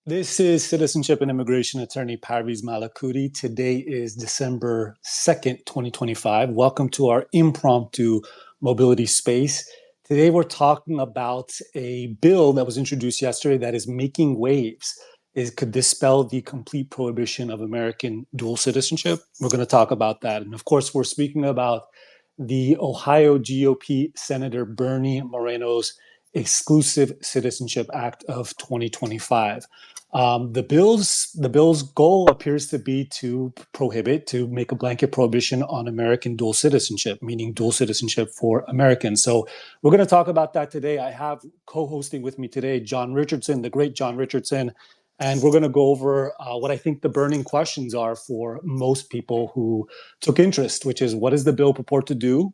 This is Citizenship and Immigration Attorney Parviz Malakouti. Today is December 2nd, 2025. Welcome to our impromptu mobility space. Today we're talking about a bill that was introduced yesterday that is making waves. It could dispel the complete prohibition of American dual citizenship. We're going to talk about that. And of course, we're speaking about the Ohio GOP Senator Bernie Moreno's Exclusive Citizenship Act of 2025. The bill's goal appears to be to make a blanket prohibition on American dual citizenship, meaning dual citizenship for Americans. So we're going to talk about that today. I have co-hosting with me today John Richardson, the great John Richardson, and we're going to go over what I think the burning questions are for most people who took interest, which is, what does the bill purport to do?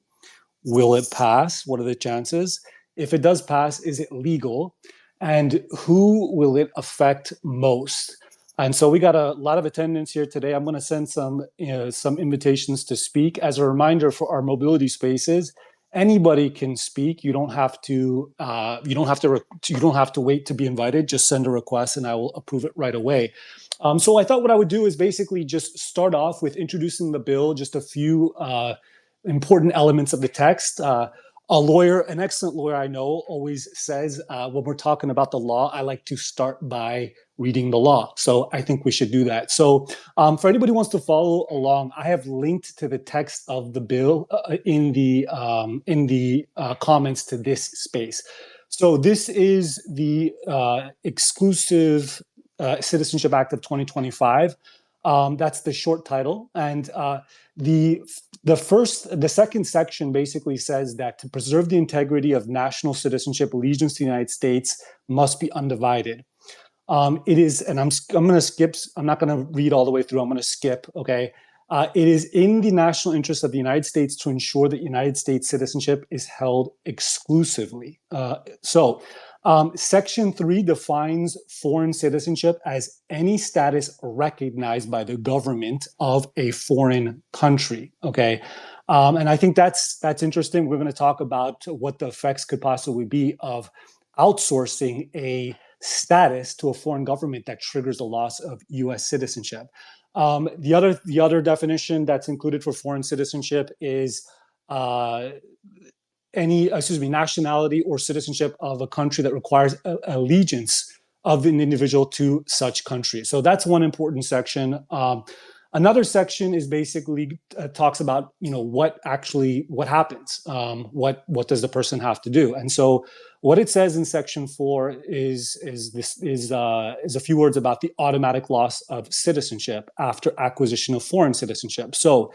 Will it pass? What are the chances? If it does pass, is it legal? And who will it affect most? And so we got a lot of attendance here today. I'm going to send some invitations to speak. As a reminder for our mobility spaces, anybody can speak. You don't have to. You don't have to wait to be invited. Just send a request, and I will approve it right away. So I thought what I would do is basically just start off with introducing the bill, just a few important elements of the text. A lawyer, an excellent lawyer I know, always says when we're talking about the law, I like to start by reading the law. So I think we should do that. So for anybody who wants to follow along, I have linked to the text of the bill in the comments to this space. So this is the Exclusive Citizenship Act of 2025. That's the short title, and the second section basically says that to preserve the integrity of national citizenship, allegiance to the United States must be undivided. It is, and I'm going to skip. I'm not going to read all the way through. I'm going to skip. Okay. It is in the national interest of the United States to ensure that United States citizenship is held exclusively. Section 3 defines foreign citizenship as any status recognized by the government of a foreign country. Okay. And I think that's interesting. We're going to talk about what the effects could possibly be of outsourcing a status to a foreign government that triggers the loss of U.S. citizenship. The other definition that's included for foreign citizenship is nationality or citizenship of a country that requires allegiance of an individual to such country. So that's one important section. Another section is basically talks about what happens. What does the person have to do? And so what it says in Section 4 is a few words about the automatic loss of citizenship after acquisition of foreign citizenship. So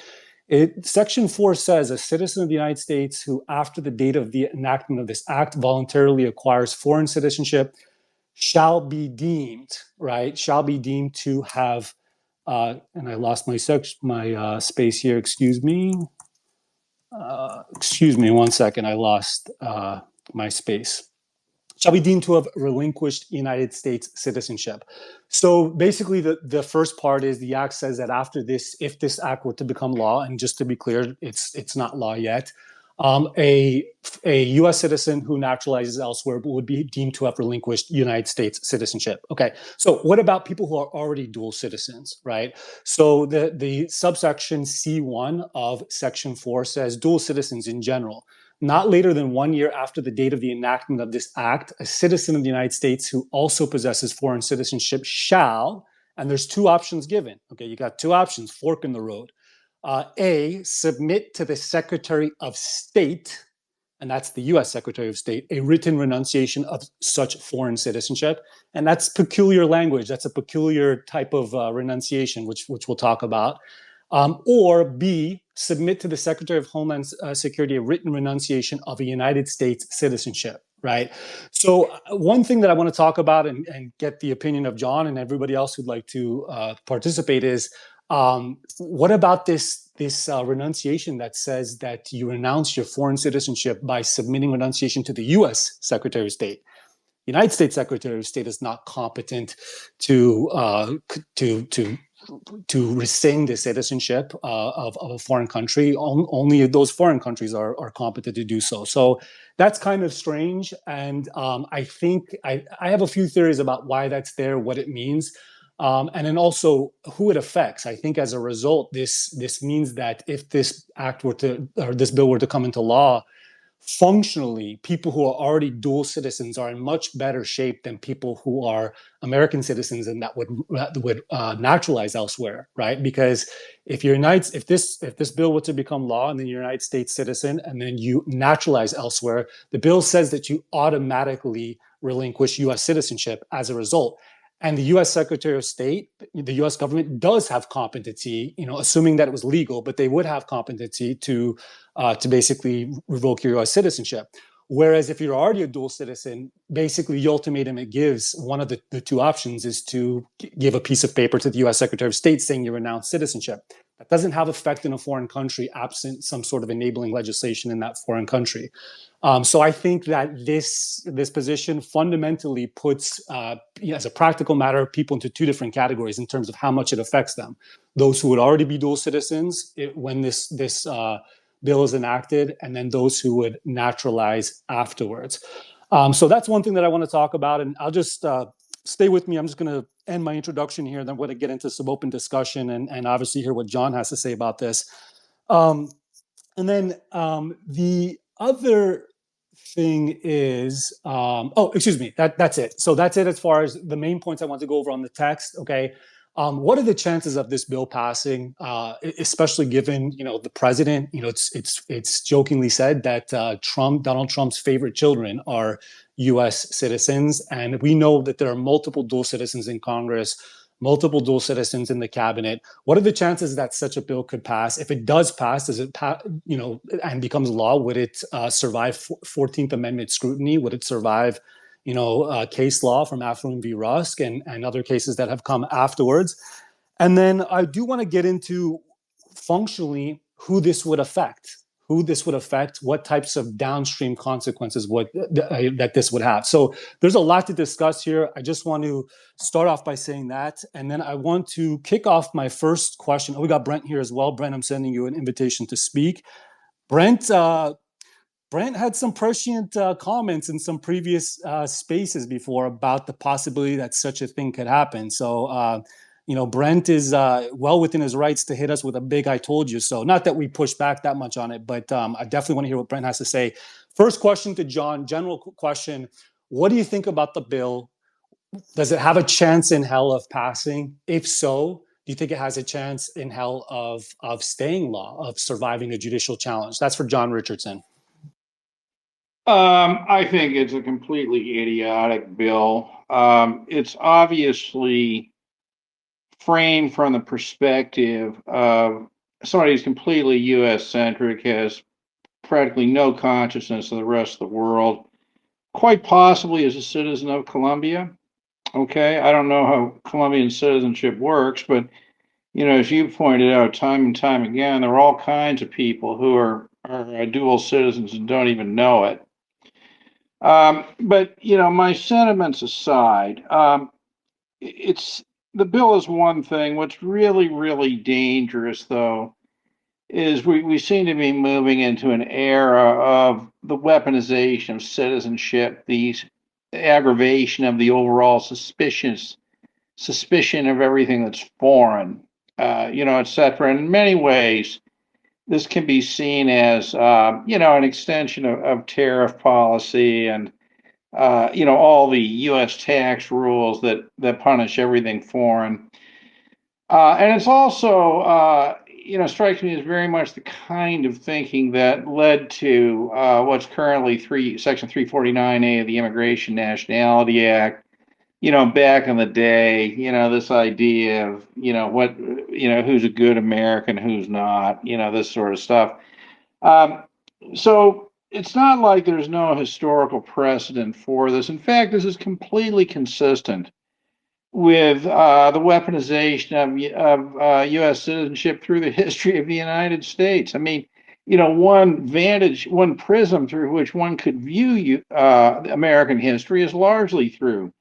Section 4 says a citizen of the United States who, after the date of the enactment of this act, voluntarily acquires foreign citizenship shall be deemed to have, and I lost my space here. Excuse me 1 second. I lost my space. Shall be deemed to have relinquished United States citizenship. So basically, the first part is the act says that after this, if this act were to become law, and just to be clear, it's not law yet, a U.S. citizen who naturalizes elsewhere would be deemed to have relinquished United States citizenship. Okay, so what about people who are already dual citizens, right? So the subsection C1 of Section 4 says dual citizens in general, not later than 1 year after the date of the enactment of this act, a citizen of the United States who also possesses foreign citizenship shall, and there's two options given. Okay, you got two options, fork in the road. A, submit to the Secretary of State, and that's the U.S. Secretary of State, a written renunciation of such foreign citizenship. And that's peculiar language. That's a peculiar type of renunciation, which we'll talk about. Or B, submit to the Secretary of Homeland Security a written renunciation of a United States citizenship, right? So one thing that I want to talk about and get the opinion of John and everybody else who'd like to participate is, what about this renunciation that says that you renounce your foreign citizenship by submitting renunciation to the U.S. Secretary of State? United States Secretary of State is not competent to to rescind the citizenship of a foreign country. Only those foreign countries are competent to do so. So that's kind of strange. And I think I have a few theories about why that's there, what it means. And then also who it affects. I think as a result, this means that if this act were to, or this bill were to come into law, functionally, people who are already dual citizens are in much better shape than people who are American citizens and that would naturalize elsewhere, right? Because if this bill were to become law and then you're a United States citizen and then you naturalize elsewhere, the bill says that you automatically relinquish U.S. citizenship as a result. And the U.S. Secretary of State, the U.S. government does have competency, assuming that it was legal, but they would have competency to basically revoke your U.S. citizenship. Whereas if you're already a dual citizen, basically the ultimatum it gives, one of the two options is to give a piece of paper to the U.S. Secretary of State saying you renounce citizenship. That doesn't have effect in a foreign country absent some sort of enabling legislation in that foreign country. So I think that this position fundamentally puts, as a practical matter, people into two different categories in terms of how much it affects them. Those who would already be dual citizens when this bill is enacted, and then those who would naturalize afterwards. So that's one thing that I want to talk about, and I'll just stay with me. I'm just going to end my introduction here, and then we're going to get into some open discussion and obviously hear what John has to say about this. And then the other thing is, excuse me, that's it. So that's it as far as the main points I want to go over on the text. Okay. What are the chances of this bill passing, especially given, the president, it's jokingly said that Donald Trump's favorite children are U.S. citizens. And we know that there are multiple dual citizens in Congress, multiple dual citizens in the cabinet. What are the chances that such a bill could pass? If it does pass, does it and becomes law, would it survive 14th Amendment scrutiny? Would it survive, case law from Afrin v. Rusk and other cases that have come afterwards? And then I do want to get into functionally who this would affect, what types of downstream consequences that this would have. So there's a lot to discuss here. I just want to start off by saying that. And then I want to kick off my first question. Oh, we got Brent here as well. Brent, I'm sending you an invitation to speak. Brent had some prescient comments in some previous spaces before about the possibility that such a thing could happen. So, Brent is well within his rights to hit us with a big "I told you so." Not that we push back that much on it, but I definitely want to hear what Brent has to say. First question to John, general question. What do you think about the bill? Does it have a chance in hell of passing? If so, do you think it has a chance in hell of staying law, of surviving a judicial challenge? That's for John Richardson. I think it's a completely idiotic bill. It's obviously framed from the perspective of somebody who's completely U.S. centric, has practically no consciousness of the rest of the world, quite possibly as a citizen of Colombia. Okay, I don't know how Colombian citizenship works, but as you pointed out time and time again, there are all kinds of people who are dual citizens and don't even know it. But my sentiments aside, the bill is one thing. What's really, really dangerous, though, is we seem to be moving into an era of the weaponization of citizenship, the aggravation of the overall suspicion of everything that's foreign, et cetera. In many ways, this can be seen as, an extension of tariff policy and, all the U.S. tax rules that punish everything foreign. And it's also, strikes me as very much the kind of thinking that led to what's currently Section 349A of the Immigration Nationality Act. Back in the day, this idea of, who's a good American, who's not, this sort of stuff. So it's not like there's no historical precedent for this. In fact, this is completely consistent with the weaponization of U.S. citizenship through the history of the United States. I mean, one prism through which one could view American history is largely through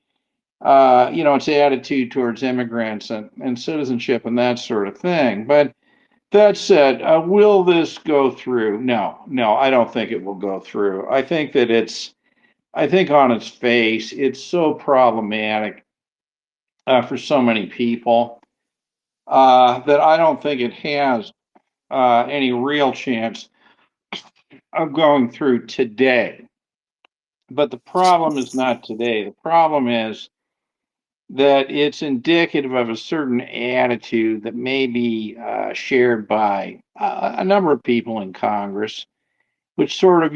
its attitude towards immigrants and citizenship and that sort of thing. But that said, will this go through? No, no, I don't think it will go through. I think on its face, it's so problematic for so many people that I don't think it has any real chance of going through today. But the problem is not today. The problem is that it's indicative of a certain attitude that may be shared by a number of people in Congress, which sort of,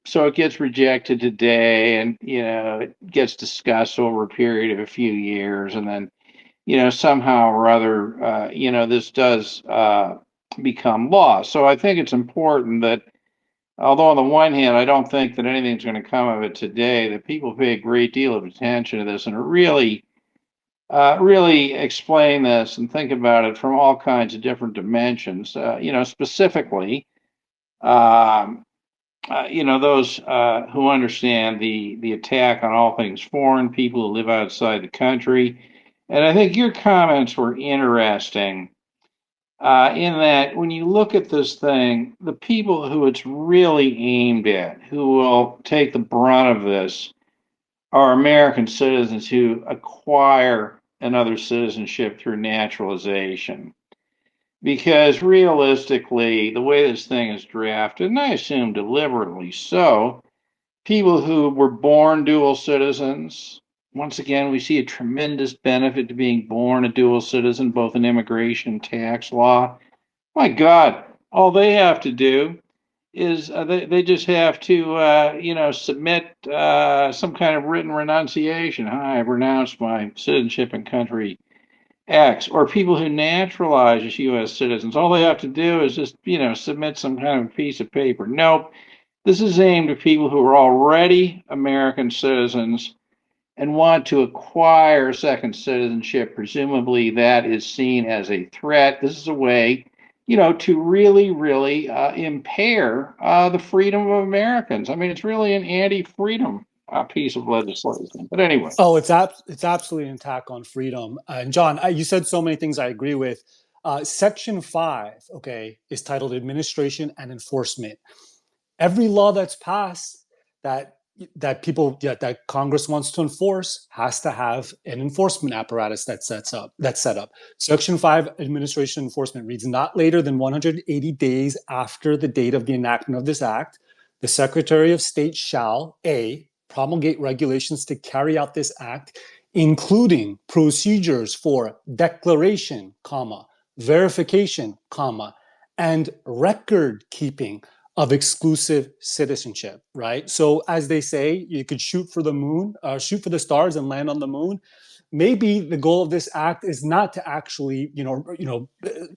so it gets rejected today and, it gets discussed over a period of a few years. And then, somehow or other, this does become law. So I think it's important that, although on the one hand, I don't think that anything's going to come of it today, that people pay a great deal of attention to this and really explain this and think about it from all kinds of different dimensions. Specifically, um, those who understand the attack on all things foreign, people who live outside the country. And I think your comments were interesting in that when you look at this thing, the people who it's really aimed at, who will take the brunt of this, are American citizens who acquire another citizenship through naturalization. Because realistically, the way this thing is drafted, and I assume deliberately so, people who were born dual citizens, once again, we see a tremendous benefit to being born a dual citizen, both in immigration and tax law. My God, all they have to do is they just have to, submit some kind of written renunciation. Hi, I've renounced my citizenship in country X. Or people who naturalize as U.S. citizens, all they have to do is just, submit some kind of piece of paper. Nope. This is aimed at people who are already American citizens and want to acquire second citizenship. Presumably, that is seen as a threat. This is a way, to really, really impair the freedom of Americans. I mean, it's really an anti-freedom piece of legislation. But anyway. Oh, it's absolutely an attack on freedom. And John, you said so many things I agree with. Section 5, okay, is titled Administration and Enforcement. Every law that's passed that that Congress wants to enforce has to have an enforcement apparatus that's set up. Section 5 administration enforcement reads not later than 180 days after the date of the enactment of this act, the Secretary of State shall A, promulgate regulations to carry out this act, including procedures for declaration, comma, verification, comma, and record keeping of exclusive citizenship, right? So as they say, you could shoot for the moon, shoot for the stars and land on the moon. Maybe the goal of this act is not to actually,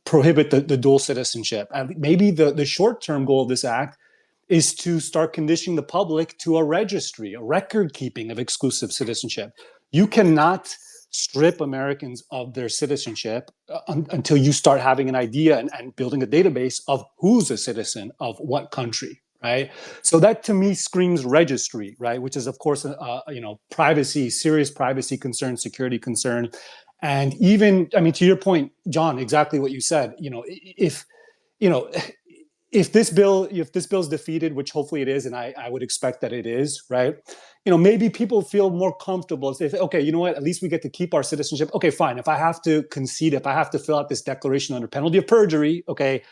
prohibit the dual citizenship. Maybe the short-term goal of this act is to start conditioning the public to a registry, a record keeping of exclusive citizenship. You cannot strip Americans of their citizenship until you start having an idea and building a database of who's a citizen of what country, right? So that to me screams registry, right? Which is of course, privacy, serious privacy concern, security concern. And even, I mean, to your point, John, exactly what you said, you know, if this bill is defeated, which hopefully it is, and I would expect that it is, right? Maybe people feel more comfortable. Say, okay, you know what? At least we get to keep our citizenship. Okay, fine. If I have to concede, if I have to fill out this declaration under penalty of perjury, okay,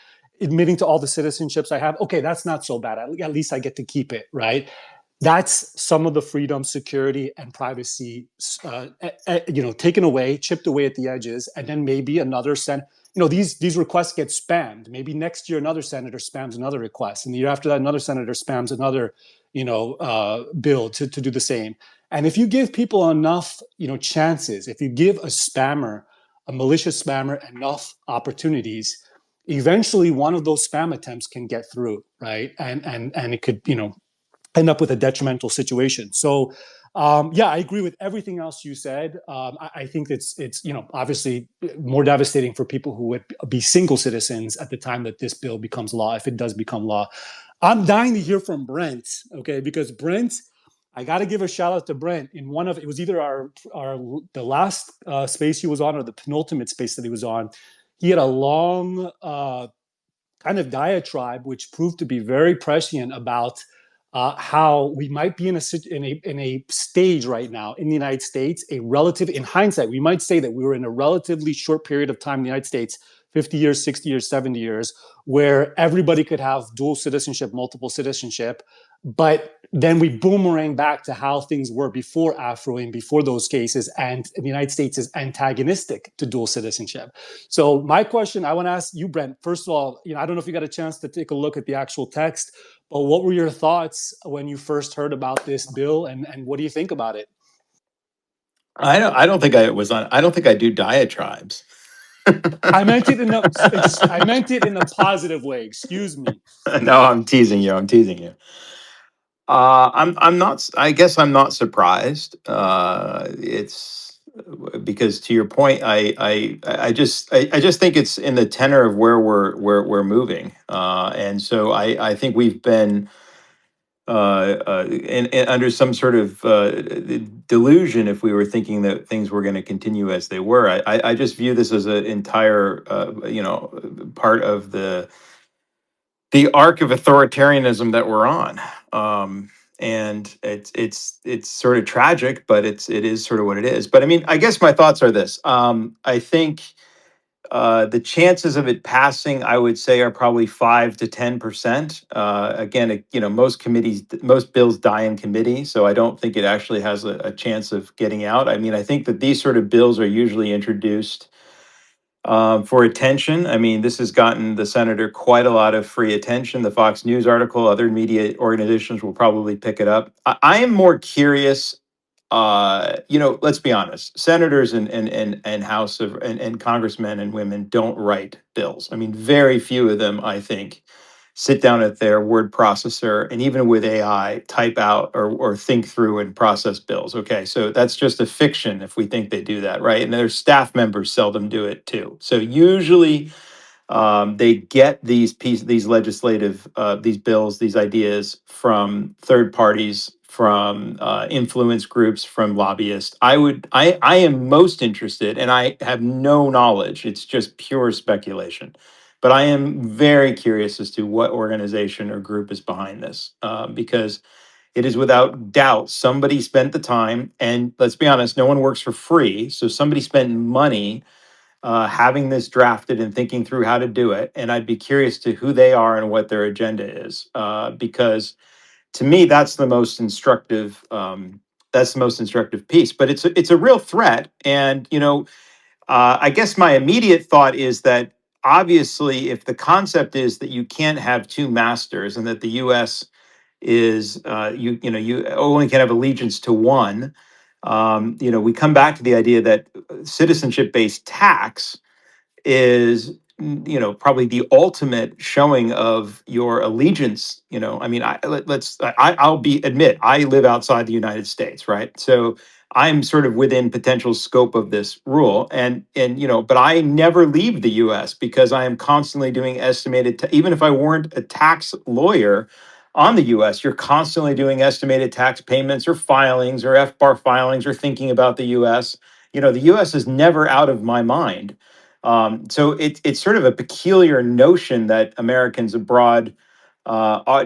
admitting to all the citizenships I have, okay, that's not so bad. At least I get to keep it, right? That's some of the freedom, security, and privacy, taken away, chipped away at the edges, and then maybe another these requests get spammed. Maybe next year another senator spams another request, and the year after that another senator spams another, bill to do the same. And if you give people enough, chances, if you give a malicious spammer, enough opportunities, eventually one of those spam attempts can get through, right? And it could, end up with a detrimental situation. So, yeah, I agree with everything else you said. I think it's obviously more devastating for people who would be single citizens at the time that this bill becomes law, if it does become law. I'm dying to hear from Brent, okay, because Brent I got to give a shout out to Brent. In one of it was either our the last space he was on or the penultimate space that he was on. He had a long kind of diatribe, which proved to be very prescient about how we might be in a stage right now in the United States, a relative in hindsight, we might say that we were in a relatively short period of time in the United States, 50 years, 60 years, 70 years, where everybody could have dual citizenship, multiple citizenship, but then we boomerang back to how things were before Afro and before those cases, and the United States is antagonistic to dual citizenship. So my question I want to ask you, Brent, first of all, I don't know if you got a chance to take a look at the actual text, but what were your thoughts when you first heard about this bill, and what do you think about it? I don't think I was on. I don't think I do diatribes. I meant it in a positive way. Excuse me. No, I'm teasing you. I'm teasing you. I'm not. I guess I'm not surprised. It's because to your point, I just think it's in the tenor of where we're moving, and so I think we've been under some sort of delusion if we were thinking that things were going to continue as they were. I just view this as an entire part of the arc of authoritarianism that we're on. And it's sort of tragic, but it is sort of what it is. But I mean, I guess my thoughts are this. I think the chances of it passing, I would say, are probably 5 to 10%. Again, most bills die in committee, so I don't think it actually has a chance of getting out. I mean, I think that these sort of bills are usually introduced for attention. I mean, this has gotten the senator quite a lot of free attention. The Fox News article, other media organizations will probably pick it up. I am more curious. Let's be honest. Senators and House of and congressmen and women don't write bills. I mean, very few of them, I think, sit down at their word processor and even with AI type out or think through and process bills. Okay, so that's just a fiction if we think they do that, right? And their staff members seldom do it too. So usually they get these legislative, these bills, these ideas from third parties, from influence groups, from lobbyists. I am most interested, and I have no knowledge. It's just pure speculation. But I am very curious as to what organization or group is behind this, because it is without doubt somebody spent the time, and let's be honest, no one works for free. So somebody spent money having this drafted and thinking through how to do it. And I'd be curious to who they are and what their agenda is, because to me that's the most instructive. That's the most instructive piece. But it's a real threat. And I guess my immediate thought is that obviously, if the concept is that you can't have two masters and that the U.S. is you only can have allegiance to one. We come back to the idea that citizenship based tax is probably the ultimate showing of your allegiance. I mean, I'll be admit I live outside the United States, right? So I'm sort of within potential scope of this rule, and but I never leave the US because I am constantly doing even if I weren't a tax lawyer on the US, you're constantly doing estimated tax payments or filings or FBAR filings or thinking about the US. The US is never out of my mind. So it's sort of a peculiar notion that Americans abroad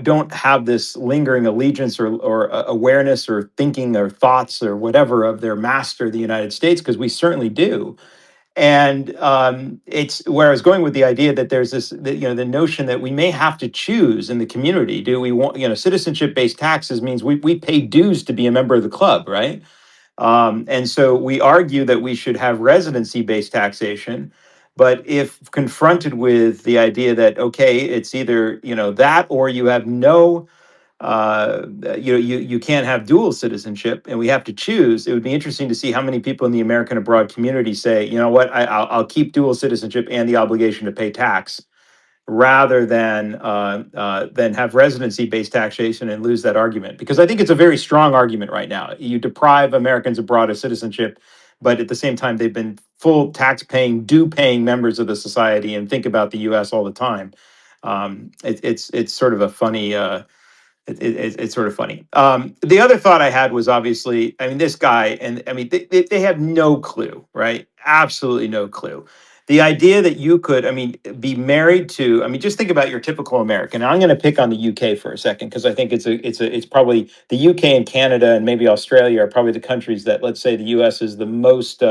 don't have this lingering allegiance or awareness or thinking or thoughts or whatever of their master, the United States, because we certainly do. And it's where I was going with the idea that there's the notion that we may have to choose in the community. Do we want, citizenship based taxes means we pay dues to be a member of the club, right? And so we argue that we should have residency based taxation. But if confronted with the idea that, okay, it's either, that or you have no, you can't have dual citizenship and we have to choose, it would be interesting to see how many people in the American abroad community say, you know what, I'll keep dual citizenship and the obligation to pay tax rather than have residency-based taxation and lose that argument. Because I think it's a very strong argument right now. You deprive Americans abroad of citizenship, but at the same time, they've been full tax-paying, due-paying members of the society and think about the U.S. all the time. It's sort of a funny It's sort of funny. The other thought I had was obviously, I mean, this guy, and I mean, they have no clue, right? Absolutely no clue. The idea that you could, I mean, be married to, I mean, just think about your typical American. And I'm going to pick on the UK for a second because I think it's probably the UK and Canada and maybe Australia are probably the countries that, let's say, the US is the most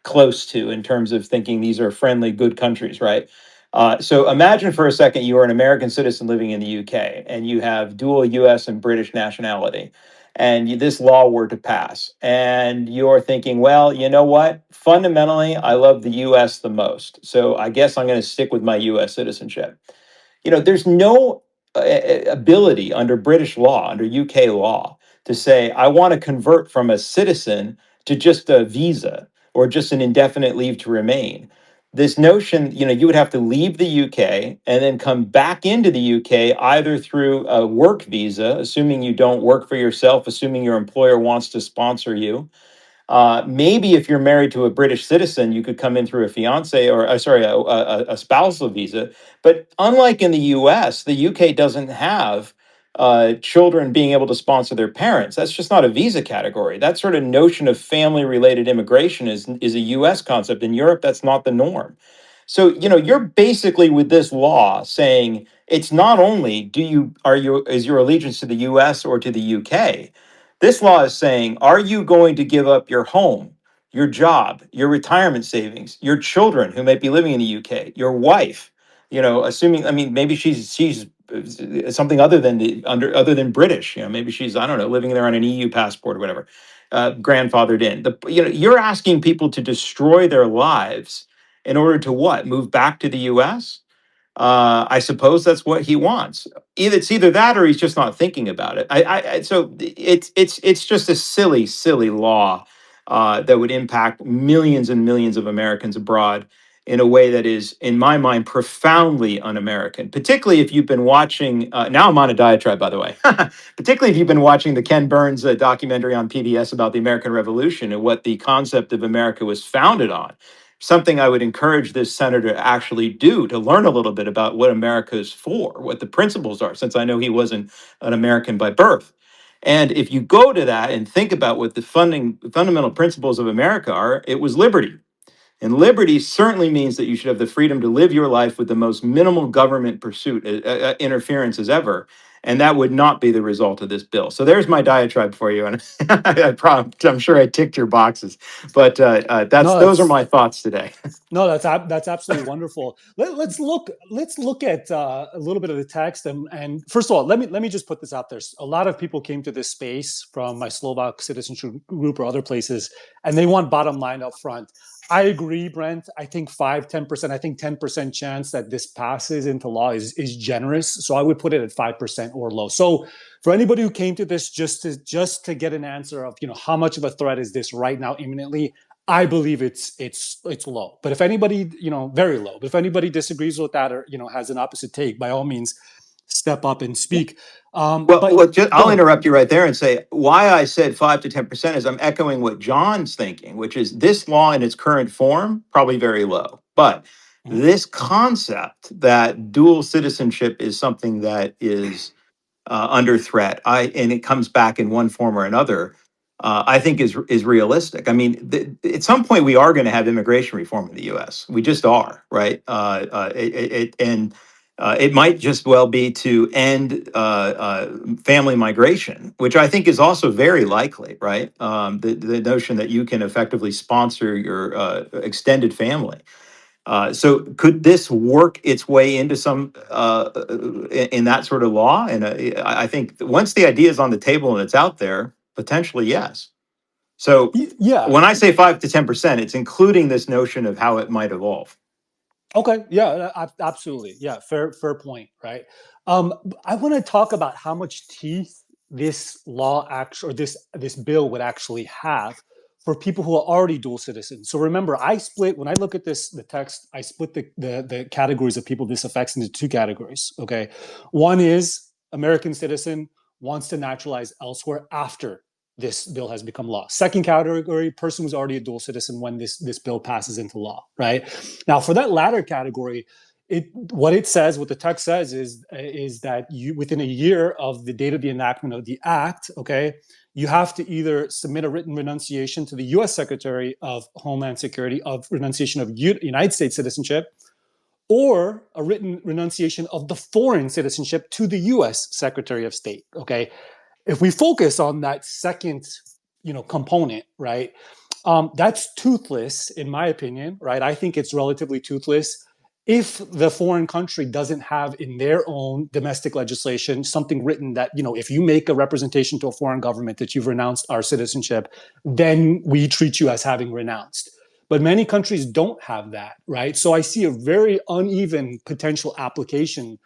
close to in terms of thinking these are friendly, good countries, right? So imagine for a second you are an American citizen living in the UK and you have dual US and British nationality, and this law were to pass. And you're thinking, well, you know what? Fundamentally, I love the US the most. So I guess I'm going to stick with my US citizenship. There's no ability under British law, under UK law, to say, I want to convert from a citizen to just a visa or just an indefinite leave to remain. This notion, you would have to leave the UK and then come back into the UK either through a work visa, assuming you don't work for yourself, assuming your employer wants to sponsor you. Maybe if you're married to a British citizen, you could come in through a fiance or, sorry, a spousal visa. But unlike in the US, the UK doesn't have children being able to sponsor their parents. That's just not a visa category. That sort of notion of family related immigration is a US concept. In Europe, that's not the norm. So, you're basically with this law saying it's not only is your allegiance to the US or to the UK. This law is saying, are you going to give up your home, your job, your retirement savings, your children who may be living in the UK, your wife, assuming, I mean, maybe she's something other than British, maybe she's, I don't know, living there on an EU passport or whatever, grandfathered in. You're asking people to destroy their lives in order to what? Move back to the US? I suppose that's what he wants. It's either that or he's just not thinking about it. So it's just a silly, silly law that would impact millions and millions of Americans abroad in a way that is, in my mind, profoundly un-American. Particularly if you've been watching. Now I'm on a diatribe, by the way. Particularly if you've been watching the Ken Burns documentary on PBS about the American Revolution and what the concept of America was founded on, something I would encourage this senator to actually do, to learn a little bit about what America is for, what the principles are, since I know he wasn't an American by birth. And if you go to that and think about what the fundamental principles of America are, it was liberty. And liberty certainly means that you should have the freedom to live your life with the most minimal government pursuit, interference as ever. And that would not be the result of this bill. So there's my diatribe for you. And I'm sure I ticked your boxes. But No, those are that's my thoughts today. No, that's absolutely wonderful. Let's look at a little bit of the text, and first of all, let me just put this out there. A lot of people came to this space from my Slovak citizenship group or other places, and they want bottom line up front. I agree, Brent. I think 5-10%. I think 10% chance that this passes into law is generous. So I would put it at 5% or low. So for anybody who came to this just to get an answer of how much of a threat is this right now imminently, I believe it's low. But if anybody, very low. But if anybody disagrees with that or has an opposite take, by all means, step up and speak. But go I'll ahead. interrupt you right there and say why I said 5 to 10% is I'm echoing what John's thinking, which is this law in its current form, probably very low. But Mhm. this concept that dual citizenship is something that is under threat, and it comes back in one form or another, I think is realistic. I mean, at some point we are going to have immigration reform in the U.S. We just are, right? It might just well be to end family migration, which I think is also very likely, right? The notion that you can effectively sponsor your extended family. So could this work its way into some in that sort of law? And I think once the idea is on the table and it's out there, potentially yes. So Yeah. when I say 5 to 10%, it's including this notion of how it might evolve. Okay. Yeah. Absolutely. Yeah. Fair point. Right. I want to talk about how much teeth this law actually, or this bill would actually have for people who are already dual citizens. So remember, I split when I look at the text. I split the categories of people this affects into two categories. Okay. One is American citizen wants to naturalize elsewhere after this bill has become law. Second category, person who's already a dual citizen when this bill passes into law, right? Now, for that latter category, what it says, what the text says is that you, within a year of the date of the enactment of the act, okay, you have to either submit a written renunciation to the U.S. Secretary of Homeland Security of renunciation of United States citizenship, or a written renunciation of the foreign citizenship to the U.S. Secretary of State. Okay, if we focus on that second, component, right, that's toothless in my opinion, right? I think it's relatively toothless if the foreign country doesn't have in their own domestic legislation something written that, if you make a representation to a foreign government that you've renounced our citizenship, then we treat you as having renounced. But many countries don't have that, right? So I see a very uneven potential application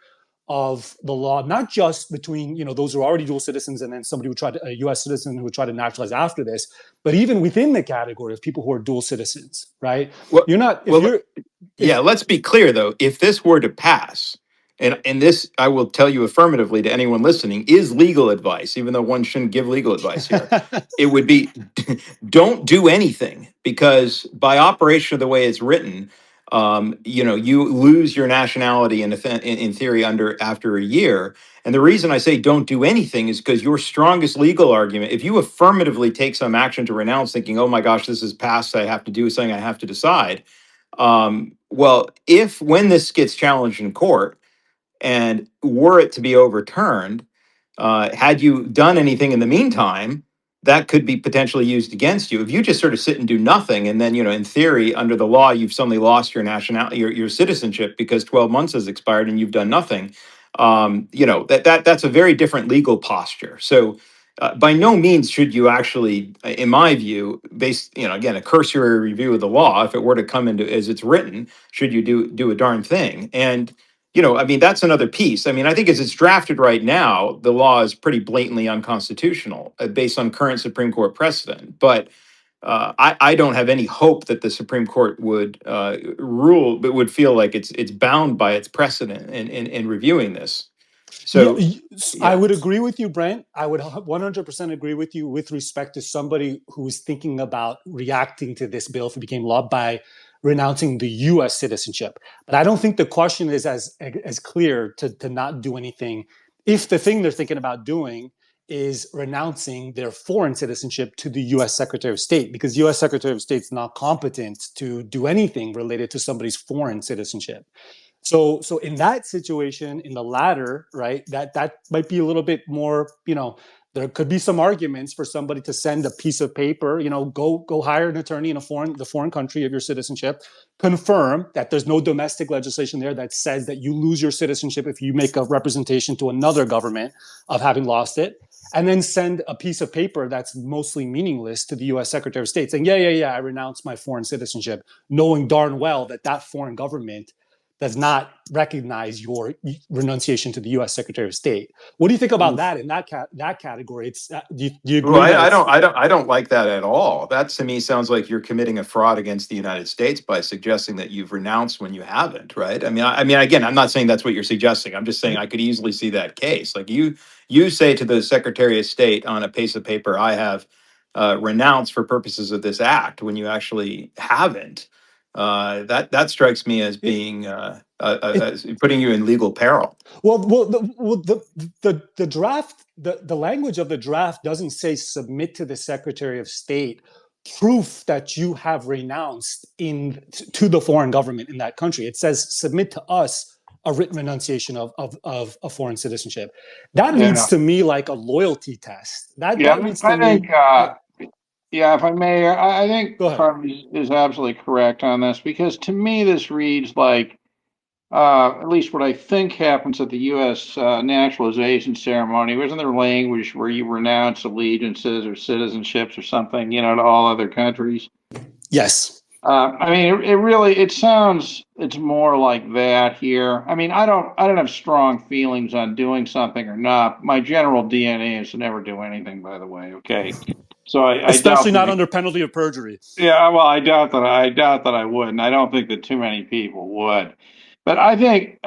of the law, not just between those who are already dual citizens and then somebody who tried a U.S. citizen who would try to naturalize after this, but even within the category of people who are dual citizens, right? Well, You're not if well, you're if yeah. Let's be clear, though. If this were to pass, and this, I will tell you affirmatively to anyone listening, is legal advice, even though one shouldn't give legal advice here. It would be don't do anything, because by operation of the way it's written, you lose your nationality in theory after a year. And the reason I say don't do anything is because your strongest legal argument, if you affirmatively take some action to renounce, thinking, oh my gosh, this is past, I have to do something, I have to decide. Well, if when this gets challenged in court and were it to be overturned, had you done anything in the meantime, that could be potentially used against you. If you just sort of sit and do nothing, and then, in theory, under the law, you've suddenly lost your nationality, your citizenship, because 12 months has expired and you've done nothing. That's a very different legal posture. So, by no means should you actually, in my view, based, again, a cursory review of the law, if it were to come into as it's written, should you do a darn thing? And that's another piece. I think as it's drafted right now, the law is pretty blatantly unconstitutional based on current Supreme Court precedent. But I don't have any hope that the Supreme Court would rule, but would feel like it's bound by its precedent in reviewing this. Yeah, So, I yeah. would agree with you, Brent. I would 100% agree with you with respect to somebody who's thinking about reacting to this bill if it became law by renouncing the U.S. citizenship. But I don't think the question is as clear to not do anything if the thing they're thinking about doing is renouncing their foreign citizenship to the U.S. Secretary of State, because U.S. Secretary of State's not competent to do anything related to somebody's foreign citizenship. So in that situation, in the latter, right, that might be a little bit more, there could be some arguments for somebody to send a piece of paper, go hire an attorney in the foreign country of your citizenship, confirm that there's no domestic legislation there that says that you lose your citizenship if you make a representation to another government of having lost it, and then send a piece of paper that's mostly meaningless to the U.S. Secretary of State saying, yeah, I renounce my foreign citizenship, knowing darn well that foreign government does not recognize your renunciation to the U.S. Secretary of State. What do you think about that in that category? It's do you Well, agree that it's I don't like that at all. That to me sounds like you're committing a fraud against the United States by suggesting that you've renounced when you haven't, right? Again, I'm not saying that's what you're suggesting. I'm just saying I could easily see that case. Like you say to the Secretary of State on a piece of paper, I have renounced for purposes of this act, when you actually haven't. That strikes me as being it, putting you in legal peril. the draft, the language of the draft doesn't say submit to the Secretary of State proof that you have renounced to the foreign government in that country. It says submit to us a written renunciation of a foreign citizenship. That reads Yeah. to me like a loyalty test. That Yeah. reads to I me. think, yeah, if I may, I think Go ahead. Carvey is absolutely correct on this, because to me, this reads like, at least what I think happens at the U.S. Naturalization ceremony. Wasn't there language where you renounce allegiances or citizenships or something, to all other countries? Yes. It really, it sounds, it's more like that here. I don't have strong feelings on doing something or not. My general DNA is to never do anything, by the way. Okay. So I doubt Especially not that. under penalty of perjury. Yeah, well, I doubt that I would, and I don't think that too many people would. But I think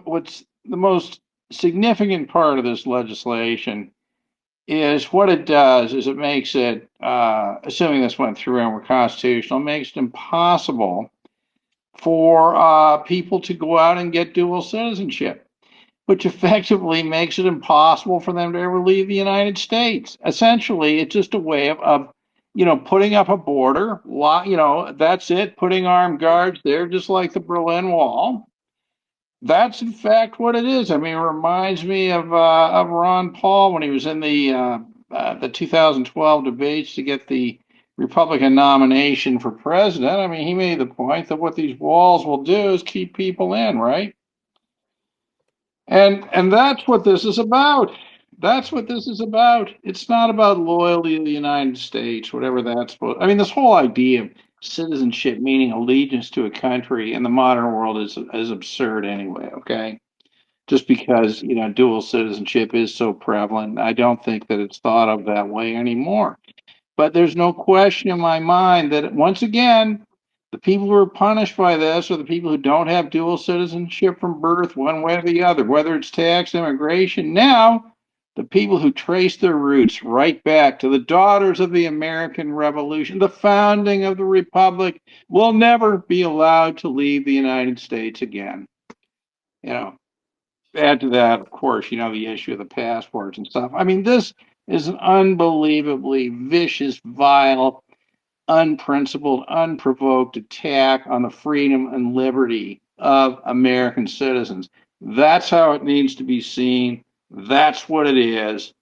what's the most significant part of this legislation is what it does is it makes it, assuming this went through and were constitutional, makes it impossible for people to go out and get dual citizenship, which effectively makes it impossible for them to ever leave the United States. Essentially, it's just a way of putting up a border. That's it, putting armed guards there, just like the Berlin Wall. That's in fact what it is. I mean, it reminds me of Ron Paul when he was in the 2012 debates to get the Republican nomination for president. I mean, he made the point that what these walls will do is keep people in, right? And that's what this is about. That's what this is about. It's not about loyalty to the United States, whatever that's supposed. I mean, this whole idea of citizenship meaning allegiance to a country in the modern world is absurd anyway. Okay, just because dual citizenship is so prevalent, I don't think that it's thought of that way anymore. But there's no question in my mind that once again, the people who are punished by this are the people who don't have dual citizenship from birth, one way or the other, whether it's tax, immigration. Now, the people who trace their roots right back to the daughters of the American Revolution, the founding of the Republic, will never be allowed to leave the United States again. You know, add to that, of course, the issue of the passports and stuff. I mean, this is an unbelievably vicious, vile, unprincipled, unprovoked attack on the freedom and liberty of American citizens. That's how it needs to be seen. That's what it is.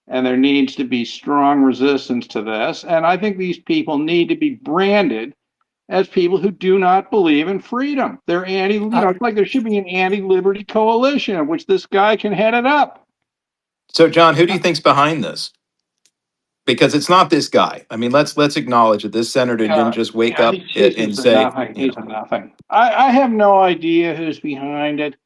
And there needs to be strong resistance to this. And I think these people need to be branded as people who do not believe in freedom. They're it's like there should be an anti-liberty coalition of which this guy can head it up. So, John, who do you think's behind this? Because it's not this guy. I mean, let's acknowledge that this senator didn't just wake up He's and just a say, nothing. He's a nothing. I have no idea who's behind it.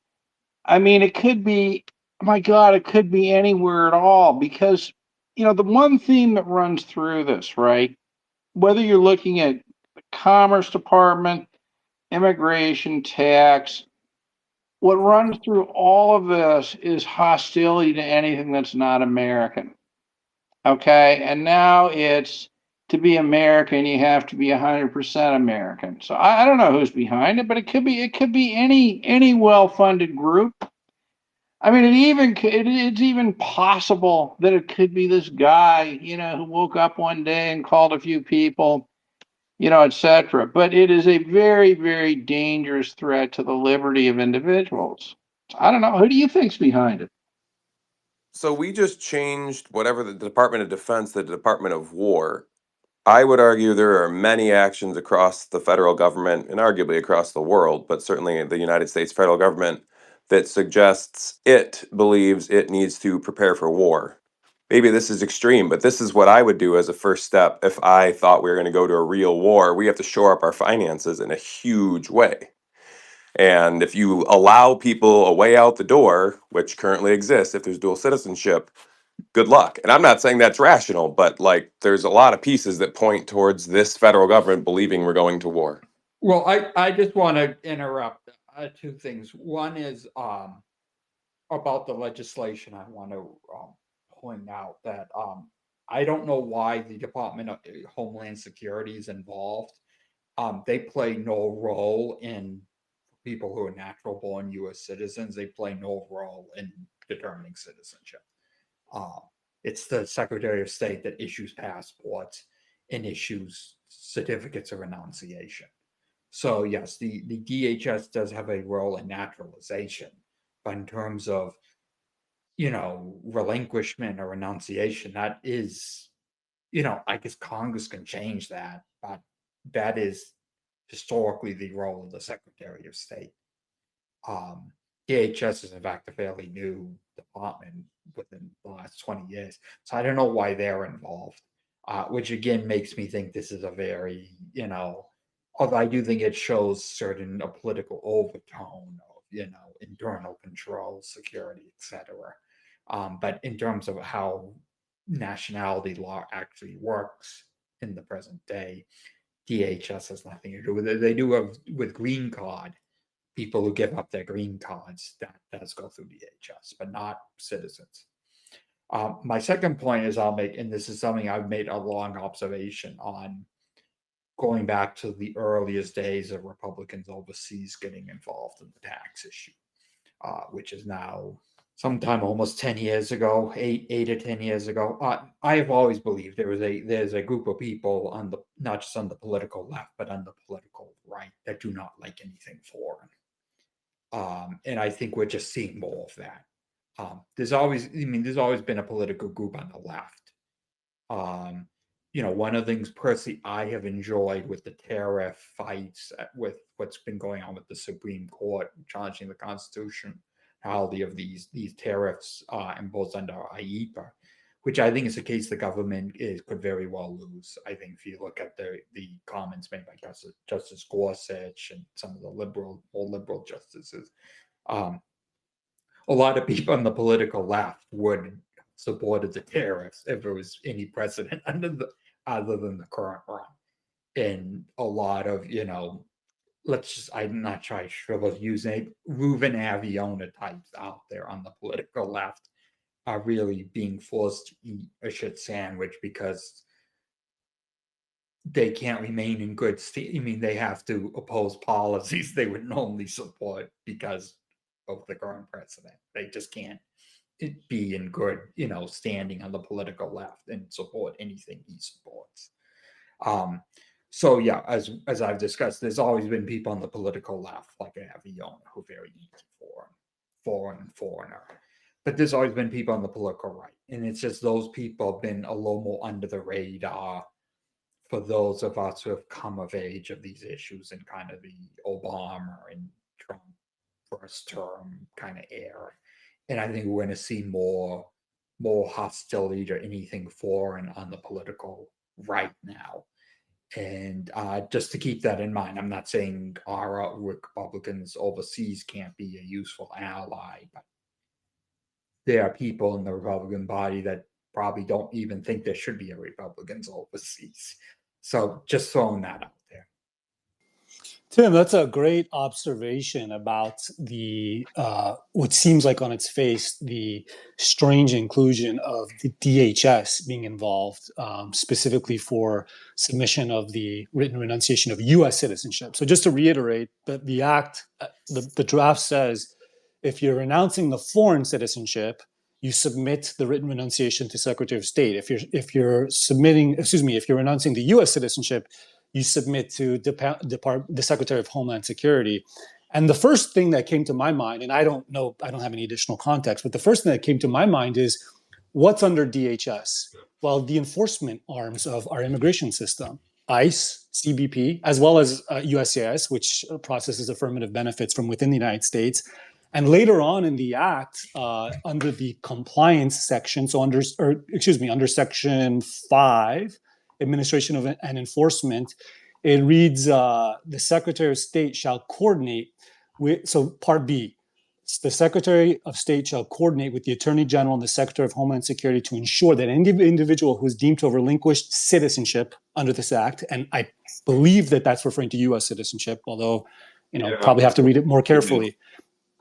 I mean, it could be, my God, it could be anywhere at all because, the one theme that runs through this, right? Whether you're looking at the Commerce Department, immigration, tax, what runs through all of this is hostility to anything that's not American. Okay. And now it's to be American, you have to be 100% American. So I don't know who's behind it, but it could be any well-funded group. I mean, it's even possible that it could be this guy, who woke up one day and called a few people, etc. But it is a very, very dangerous threat to the liberty of individuals. I don't know. Who do you think's behind it? So we just changed whatever the Department of Defense, the Department of War. I would argue there are many actions across the federal government and arguably across the world, but certainly the United States federal government that suggests it believes it needs to prepare for war. Maybe this is extreme, but this is what I would do as a first step if I thought we were going to go to a real war. We have to shore up our finances in a huge way. And if you allow people a way out the door, which currently exists if there's dual citizenship, good luck. And I'm not saying that's rational, but like there's a lot of pieces that point towards this federal government believing we're going to war. Well, I just want to interrupt two things. One is about the legislation. I want to point out that I don't know why the Department of Homeland Security is involved. They play no role in people who are natural born U.S. citizens. They play no role in determining citizenship. It's the Secretary of State that issues passports and issues certificates of renunciation. So yes, the DHS does have a role in naturalization, but in terms of relinquishment or renunciation, that is, I guess Congress can change that, but that is historically the role of the Secretary of State. DHS is in fact a fairly new department within the last 20 years. So I don't know why they're involved, which again makes me think this is a very, although I do think it shows certain political overtone of, internal control, security, etc. But in terms of how nationality law actually works in the present day, DHS has nothing to do with it. They do have with green card. People who give up their green cards, that does go through DHS, but not citizens. My second point is I'll make, and this is something I've made a long observation on going back to the earliest days of Republicans overseas getting involved in the tax issue, which is now sometime almost 10 years ago, eight or 10 years ago. I have always believed there's a group of people on the, not just on the political left, but on the political right that do not like anything foreign. And I think we're just seeing more of that. There's always been a political group on the left. One of the things personally I have enjoyed with the tariff fights, with what's been going on with the Supreme Court challenging the constitutionality of these tariffs imposed under IEPA, which I think is a case the government could very well lose. I think if you look at the comments made by Justice Gorsuch and some of the more liberal justices, a lot of people on the political left would have supported the tariffs if there was any precedent other than the current one. And a lot of, I'm not sure of using Ruben Aviona types out there on the political left are really being forced to eat a shit sandwich because they can't remain in good state. They have to oppose policies they would normally support because of the current precedent. They just can't be in good, standing on the political left and support anything he supports. So yeah, as I've discussed, there's always been people on the political left, like Aviona, who are very foreigner. But there's always been people on the political right. And it's just those people have been a little more under the radar for those of us who have come of age of these issues in kind of the Obama and Trump first term kind of era. And I think we're going to see more hostility to anything foreign on the political right now. And just to keep that in mind, I'm not saying our Republicans overseas can't be a useful ally, but there are people in the Republican Party that probably don't even think there should be a Republicans overseas. So just throwing that out there. Tim, that's a great observation about the what seems like on its face the strange inclusion of the DHS being involved, specifically for submission of the written renunciation of U.S. citizenship. So just to reiterate, the act, the draft says, if you're renouncing the foreign citizenship, you submit the written renunciation to Secretary of State. If you're renouncing the U.S. citizenship, you submit to the Secretary of Homeland Security. And the first thing that came to my mind, and I don't have any additional context, but the first thing that came to my mind is, what's under DHS? Well, the enforcement arms of our immigration system, ICE, CBP, as well as USCIS, which processes affirmative benefits from within the United States. And later on in the act, under the compliance section, under Section 5, Administration of and Enforcement, it reads, the Secretary of State shall coordinate with, so Part B, the Secretary of State shall coordinate with the Attorney General and the Secretary of Homeland Security to ensure that any individual who is deemed to have relinquished citizenship under this act, and I believe that that's referring to U.S. citizenship, although, probably have to read it more carefully,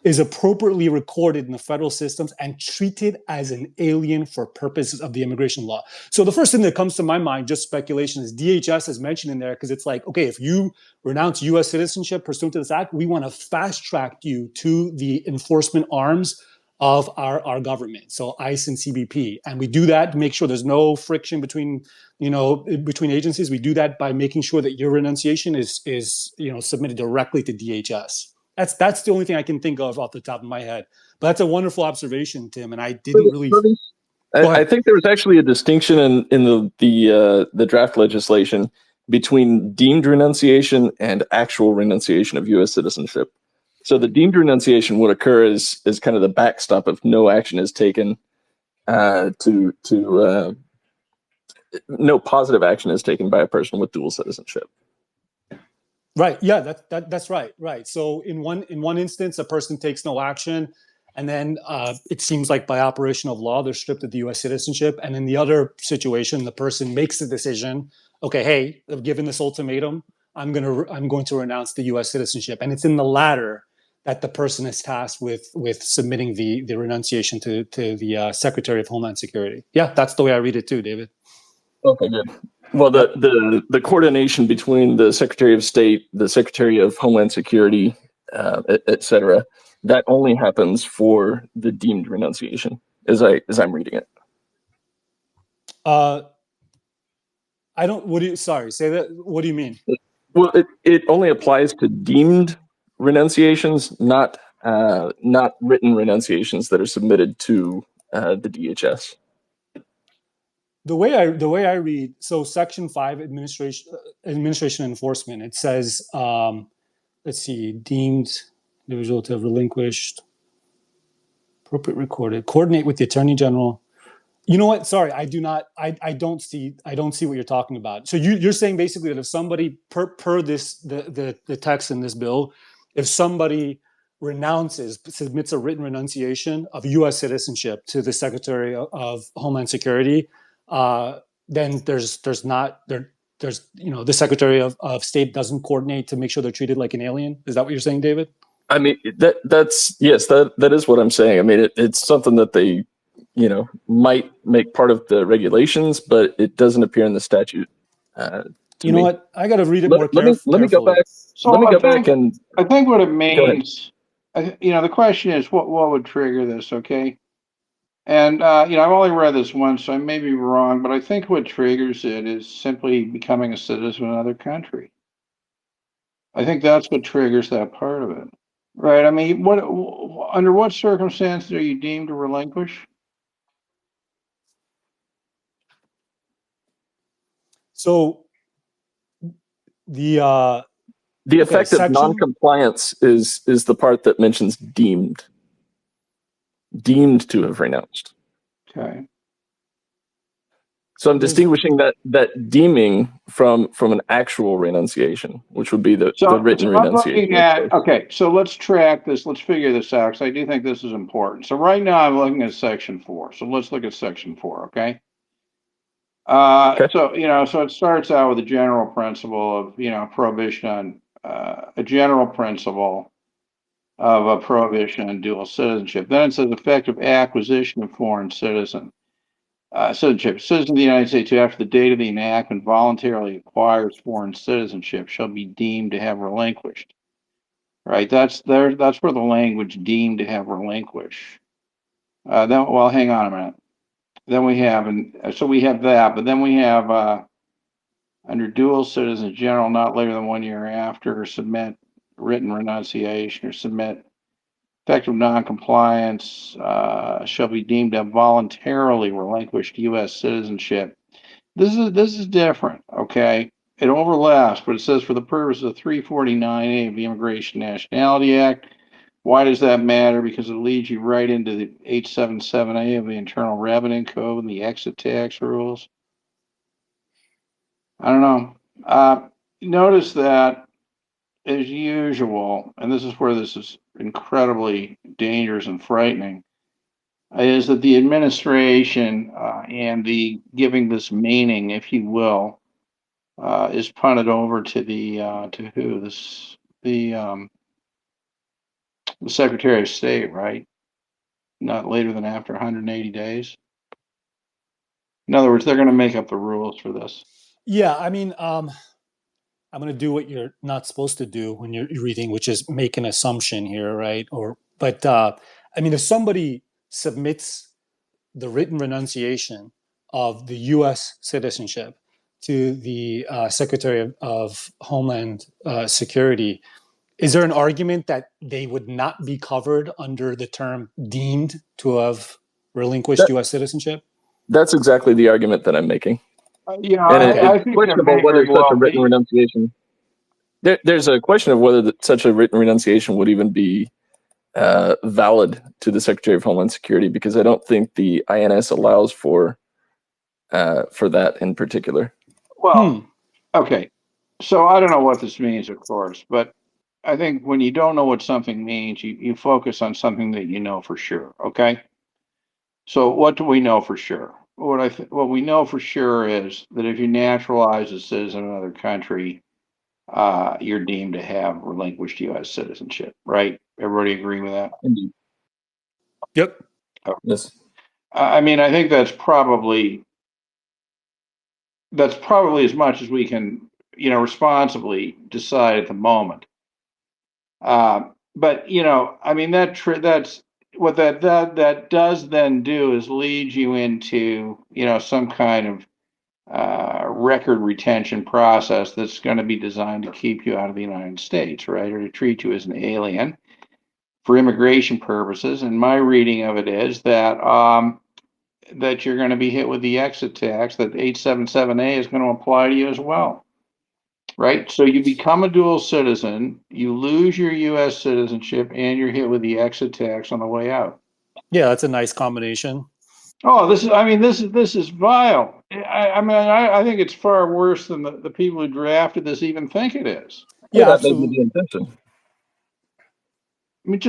is appropriately recorded in the federal systems and treated as an alien for purposes of the immigration law. So the first thing that comes to my mind, just speculation, is DHS is mentioned in there because it's like, okay, if you renounce U.S. citizenship pursuant to this act, we want to fast track you to the enforcement arms of our government, so ICE and CBP. And we do that to make sure there's no friction between agencies. We do that by making sure that your renunciation is submitted directly to DHS. That's the only thing I can think of off the top of my head. But that's a wonderful observation, Tim. And I didn't really. I think there was actually a distinction in the draft legislation between deemed renunciation and actual renunciation of U.S. citizenship. So the deemed renunciation would occur as kind of the backstop if no action is taken no positive action is taken by a person with dual citizenship. Right. Yeah, that's right. Right. So in one instance, a person takes no action, and then it seems like by operation of law, they're stripped of the U.S. citizenship. And in the other situation, the person makes the decision, okay, hey, given this ultimatum, I'm going to renounce the U.S. citizenship. And it's in the latter that the person is tasked with submitting the renunciation to the Secretary of Homeland Security. Yeah, that's the way I read it too, David. Okay, good. Well, the coordination between the Secretary of State, the Secretary of Homeland Security, et cetera, that only happens for the deemed renunciation, as I'm reading it. I don't. What do you? Sorry, say that. What do you mean? Well, it only applies to deemed renunciations, not written renunciations that are submitted to the DHS. The way I read, so Section 5, administration enforcement, it says, let's see, deemed individual to have relinquished, appropriate recorded, coordinate with the Attorney General. You know what? Sorry, I do not. I don't see what you're talking about. So you're saying basically that if somebody per this the text in this bill, if somebody submits a written renunciation of U.S. citizenship to the Secretary of Homeland Security, then there's the Secretary of State doesn't coordinate to make sure they're treated like an alien. Is that what you're saying, David? I mean, that's yes, that is what I'm saying. I mean, it's something that they, might make part of the regulations, but it doesn't appear in the statute. You know what? I got to read it more carefully. Let me go back. So let me go back and. I think what it means, the question is what would trigger this, okay? And, I've only read this once, so I may be wrong, but I think what triggers it is simply becoming a citizen of another country. I think that's what triggers that part of it, right? I mean, under what circumstances are you deemed to relinquish? So the effect of non-compliance is the part that mentions deemed to have renounced. Okay. So I'm distinguishing that deeming from an actual renunciation, which would be the written renunciation. Okay, so let's track this. Let's figure this out, because I do think this is important. So right now I'm looking at Section 4. So let's look at Section 4, okay? Okay. So, so it starts out with a general principle of, prohibition on a general principle of a prohibition on dual citizenship. Then it says effective acquisition of foreign citizenship. Citizen of the United States who, after the date of the enactment, voluntarily acquires foreign citizenship shall be deemed to have relinquished. Right? That's where the language "deemed to have relinquished." Hang on a minute. Then we have, we have that, but then we have under dual citizen general, not later than 1 year after, or submit written renunciation, or submit effective noncompliance shall be deemed to have voluntarily relinquished U.S. citizenship. This is different, okay? It overlaps, but it says for the purpose of 349A of the Immigration Nationality Act. Why does that matter? Because it leads you right into the 877A of the Internal Revenue Code and the exit tax rules. I don't know. Notice that, as usual, and this is where this is incredibly dangerous and frightening, is that the administration and the giving this meaning, if you will, is punted over to the to who? The Secretary of State, right? Not later than after 180 days. In other words, they're going to make up the rules for this. Yeah, I mean, I'm going to do what you're not supposed to do when you're reading, which is make an assumption here, right? But I mean, if somebody submits the written renunciation of the U.S. citizenship to the Secretary of Homeland Security, is there an argument that they would not be covered under the term deemed to have relinquished U.S. citizenship? That's exactly the argument that I'm making. Yeah, and I think questionable whether such a written renunciation. There's a question of whether such a written renunciation would even be valid to the Secretary of Homeland Security, because I don't think the INS allows for that in particular. Well, okay. So I don't know what this means, of course, but I think when you don't know what something means, you focus on something that you know for sure. Okay. So what do we know for sure? What we know for sure is that if you naturalize a citizen of another country, you're deemed to have relinquished U.S. citizenship, right? Everybody agree with that? Indeed. Yep. Yes. I mean, I think that's probably that's probably as much as we can, responsibly decide at the moment. But I mean, that's what that does then do is lead you into, some kind of record retention process that's going to be designed to keep you out of the United States, right, or to treat you as an alien for immigration purposes. And my reading of it is that that you're going to be hit with the exit tax, that 877A is going to apply to you as well. Right? So you become a dual citizen, you lose your US citizenship, and you're hit with the exit tax on the way out. Yeah, that's a nice combination. Oh, this is vile. I think it's far worse than the people who drafted this even think it is. Yeah, that may be the absolutely. intention. I mean,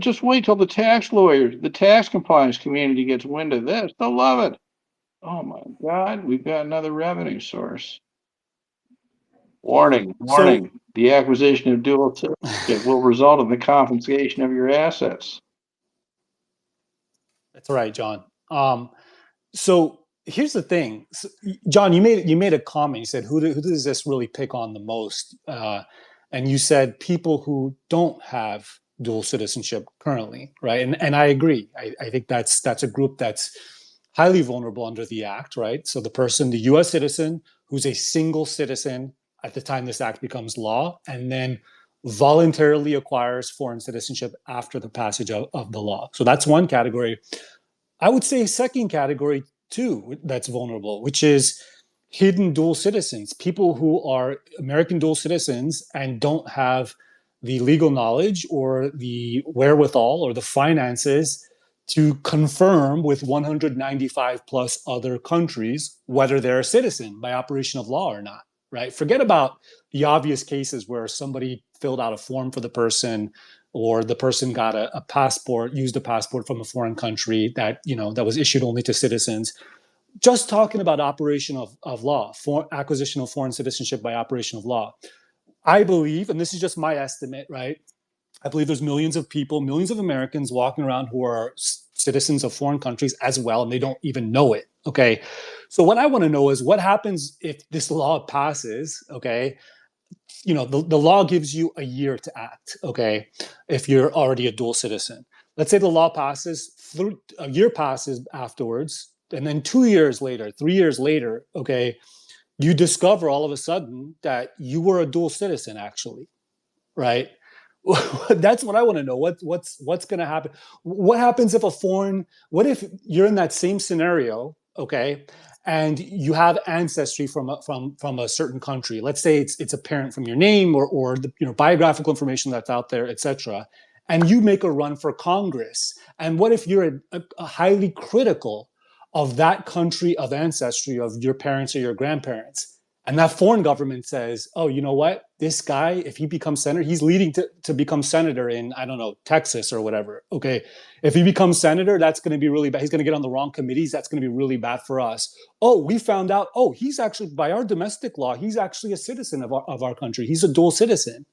just wait till the tax lawyers, the tax compliance community gets wind of this. They'll love it. Oh my God, we've got another revenue source. Warning, So warning. The acquisition of dual citizenship will result in the confiscation of your assets. that's right, John. So here's the thing, John. You made a comment. You said, who does this really pick on the most? And you said people who don't have dual citizenship currently, right? And I agree. I think that's a group that's highly vulnerable under the act, right? So the U.S. citizen who's a single citizen at the time this act becomes law, and then voluntarily acquires foreign citizenship after the passage of the law. So that's one category. I would say a second category too that's vulnerable, which is hidden dual citizens, people who are American dual citizens and don't have the legal knowledge or the wherewithal or the finances to confirm with 195 plus other countries whether they're a citizen by operation of law or not, right? Forget about the obvious cases where somebody filled out a form for the person, or the person got a passport, used a passport from a foreign country that that was issued only to citizens. Just talking about operation of law, for acquisition of foreign citizenship by operation of law, I believe, and this is just my estimate, right? I believe there's millions of people, millions of Americans walking around who are citizens of foreign countries as well, and they don't even know it. Okay. So what I want to know is what happens if this law passes, okay? The law gives you a year to act, okay, if you're already a dual citizen. Let's say the law passes, a year passes afterwards, and then 2 years later, 3 years later, okay, you discover all of a sudden that you were a dual citizen, actually, right? That's what I want to know. What's going to happen? What happens if what if you're in that same scenario, okay, and you have ancestry from a certain country? Let's say it's apparent from your name or the biographical information that's out there, etc. And you make a run for Congress. And what if you're a highly critical of that country of ancestry of your parents or your grandparents? And that foreign government says, oh, you know what? This guy, if he becomes senator, he's leading to become senator in, I don't know, Texas or whatever. Okay. If he becomes senator, that's going to be really bad. He's going to get on the wrong committees. That's going to be really bad for us. Oh, we found out, oh, he's actually, by our domestic law, he's actually a citizen of our country. He's a dual citizen.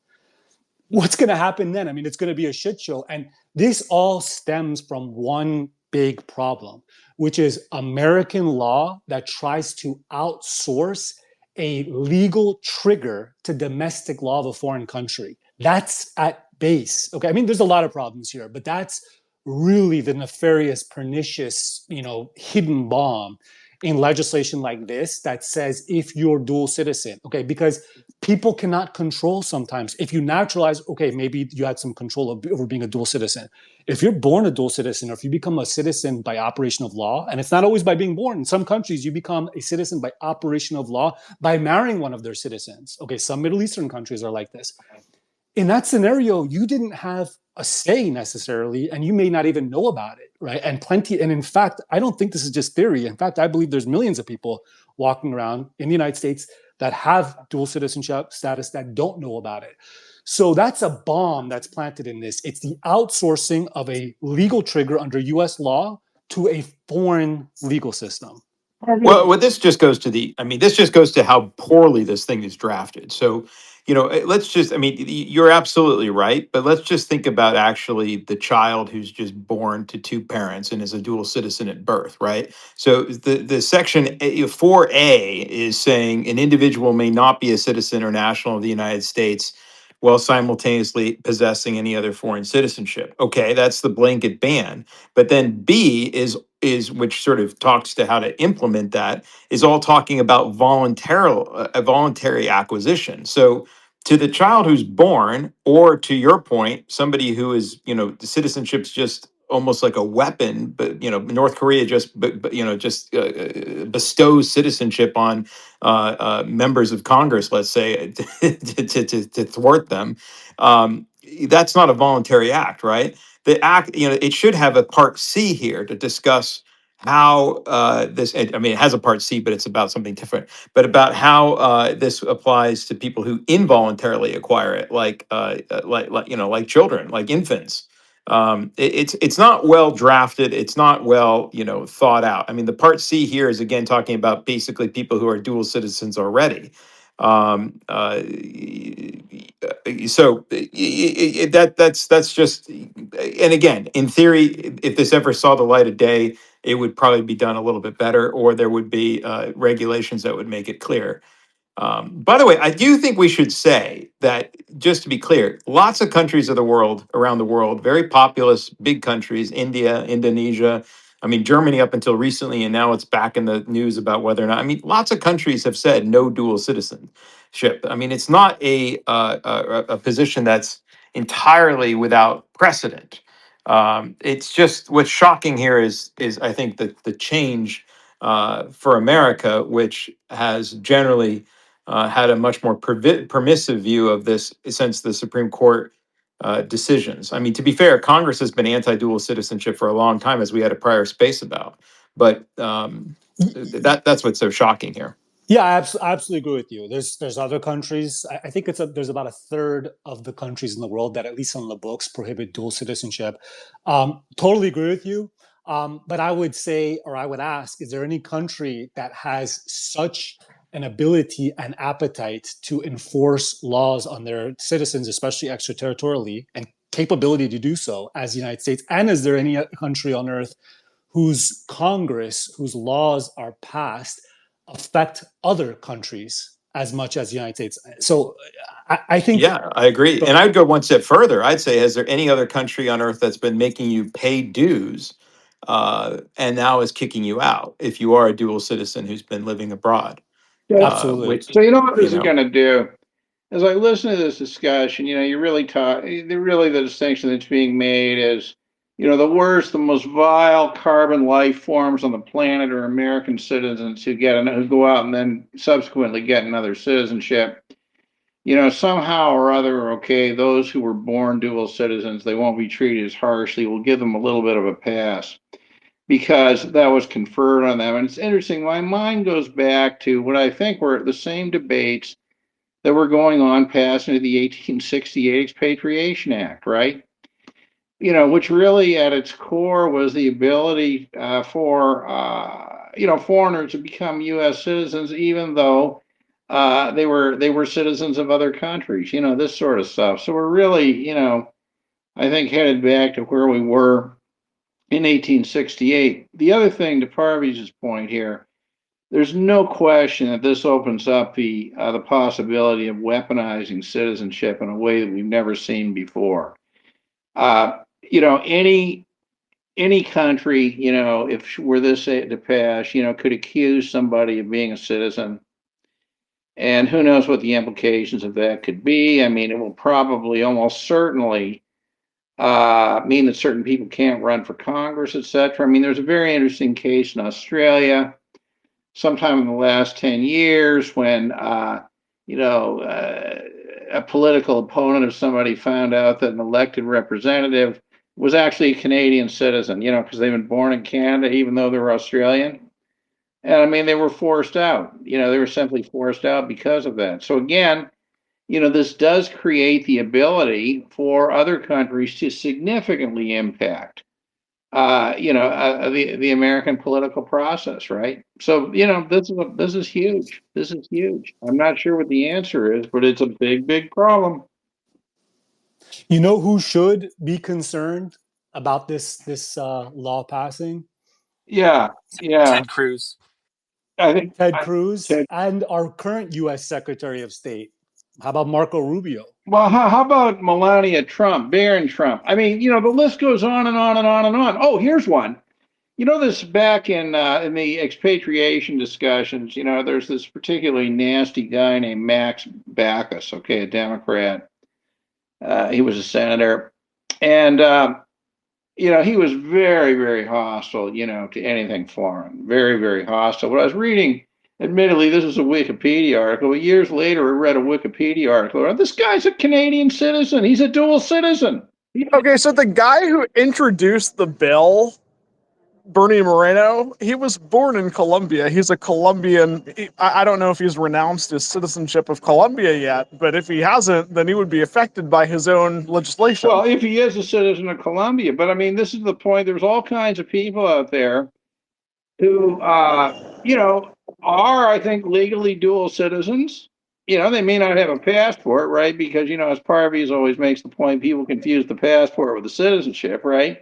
What's going to happen then? I mean, it's going to be a shit show. And this all stems from one big problem, which is American law that tries to outsource a legal trigger to domestic law of a foreign country. That's at base. Okay. I mean, there's a lot of problems here, but that's really the nefarious, pernicious, hidden bomb in legislation like this that says if you're dual citizen, okay, because people cannot control sometimes. If you naturalize, okay, maybe you had some control over being a dual citizen. If you're born a dual citizen, or if you become a citizen by operation of law, and it's not always by being born. In some countries, you become a citizen by operation of law by marrying one of their citizens. Okay, some Middle Eastern countries are like this. In that scenario, you didn't have a say necessarily, and you may not even know about it, right? And in fact, I don't think this is just theory. In fact, I believe there's millions of people walking around in the United States that have dual citizenship status that don't know about it. So that's a bomb that's planted in this. It's the outsourcing of a legal trigger under US law to a foreign legal system. Well, this just goes to this just goes to how poorly this thing is drafted. So let's just, I mean, you're absolutely right, but let's just think about actually the child who's just born to two parents and is a dual citizen at birth, right? So the section 4A is saying an individual may not be a citizen or national of the United States while simultaneously possessing any other foreign citizenship. Okay, that's the blanket ban. But then B is which sort of talks to how to implement that, is all talking about voluntary acquisition. So to the child who's born, or to your point, somebody who is, the citizenship's just almost like a weapon, but North Korea just bestows citizenship on members of Congress, let's say, to thwart them. That's not a voluntary act, right? The act, it should have a part C here to discuss how I mean, it has a part C, but it's about something different. But about how this applies to people who involuntarily acquire it, like children, like infants. It's not well drafted. It's not well thought out. I mean, the part C here is again talking about basically people who are dual citizens already. So that's just, and again, in theory, if this ever saw the light of day, it would probably be done a little bit better, or there would be regulations that would make it clear. By the way, I do think we should say that, just to be clear, lots of countries of the world, around the world, very populous, big countries, India, Indonesia, I mean, Germany up until recently, and now it's back in the news about whether or not, I mean, lots of countries have said no dual citizenship. I mean, it's not a position that's entirely without precedent. It's just, what's shocking here is I think the change for America, which has generally had a much more permissive view of this since the Supreme Court decisions. I mean, to be fair, Congress has been anti-dual citizenship for a long time, as we had a prior space about. But that's what's so shocking here. Yeah, I absolutely agree with you. There's other countries. I think there's about a third of the countries in the world that, at least on the books, prohibit dual citizenship. Totally agree with you. But I would say, or I would ask, is there any country that has such an ability and appetite to enforce laws on their citizens, especially extraterritorially, and capability to do so as the United States? And is there any country on earth whose Congress, whose laws are passed, affect other countries as much as the United States? So I think. Yeah, I agree. And I'd go one step further. I'd say, has there any other country on earth that's been making you pay dues and now is kicking you out if you are a dual citizen who's been living abroad? Absolutely. So you know what this is going to do? As I listen to this discussion, you really the distinction that's being made is, the worst, the most vile carbon life forms on the planet are American citizens who go out and then subsequently get another citizenship. Somehow or other, okay, those who were born dual citizens, they won't be treated as harshly. We'll give them a little bit of a pass because that was conferred on them. And it's interesting, my mind goes back to what I think were the same debates that were going on past into the 1868 Expatriation Act, right? Which really at its core was the ability for foreigners to become U.S. citizens, even though they were citizens of other countries. This sort of stuff. So we're really, I think, headed back to where we were in 1868. The other thing, to Parvi's point here, there's no question that this opens up the possibility of weaponizing citizenship in a way that we've never seen before. Any country, if were this to pass, could accuse somebody of being a citizen, and who knows what the implications of that could be. I mean, it will probably almost certainly mean that certain people can't run for Congress, etc. I mean, there's a very interesting case in Australia sometime in the last 10 years when, a political opponent of somebody found out that an elected representative was actually a Canadian citizen, because they've been born in Canada, even though they're Australian. And I mean, they were forced out, they were simply forced out because of that. So again, this does create the ability for other countries to significantly impact the American political process, right? So, this is huge. This is huge. I'm not sure what the answer is, but it's a big, big problem. You know who should be concerned about this law passing? Yeah, yeah. Ted Cruz. I think Ted Cruz Ted. and our current U.S. Secretary of State. How about Marco Rubio? Well, how about Melania Trump, Barron Trump? I mean, the list goes on and on and on and on. Oh, here's one. This back in the expatriation discussions. There's this particularly nasty guy named Max Backus. Okay, a Democrat. He was a senator, and he was very, very hostile. To anything foreign. Very, very hostile. But I was reading. Admittedly, this is a Wikipedia article, but years later, I read a Wikipedia article. This guy's a Canadian citizen. He's a dual citizen. Okay, so the guy who introduced the bill, Bernie Moreno, he was born in Colombia. He's a Colombian. I don't know if he's renounced his citizenship of Colombia yet, but if he hasn't, then he would be affected by his own legislation. Well, if he is a citizen of Colombia, but I mean, this is the point. There's all kinds of people out there who, are, I think, legally dual citizens. They may not have a passport, right? Because, as Parvies always makes the point, people confuse the passport with the citizenship, right?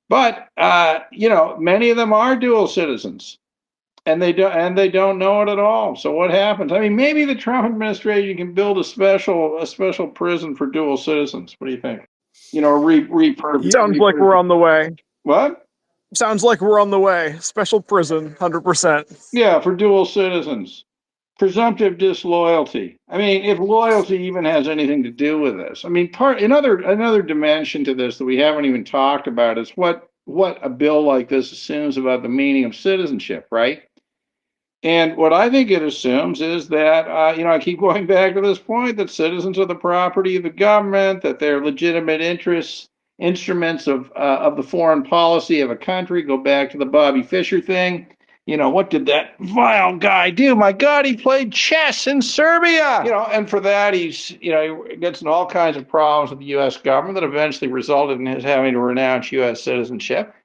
But, many of them are dual citizens, and they don't know it at all. So what happens? I mean, maybe the Trump administration can build a special prison for dual citizens. What do you think? Sounds like we're on the way. What? Sounds like we're on the way. Special prison, 100%. Yeah, for dual citizens. Presumptive disloyalty. I mean, if loyalty even has anything to do with this. I mean, another dimension to this that we haven't even talked about is what a bill like this assumes about the meaning of citizenship, right? And what I think it assumes is that, I keep going back to this point, that citizens are the property of the government, that they're legitimate instruments of the foreign policy of a country. Go back to the Bobby Fischer thing. What did that vile guy do? My God, he played chess in Serbia. And for that, he gets in all kinds of problems with the U.S. government that eventually resulted in his having to renounce U.S. citizenship.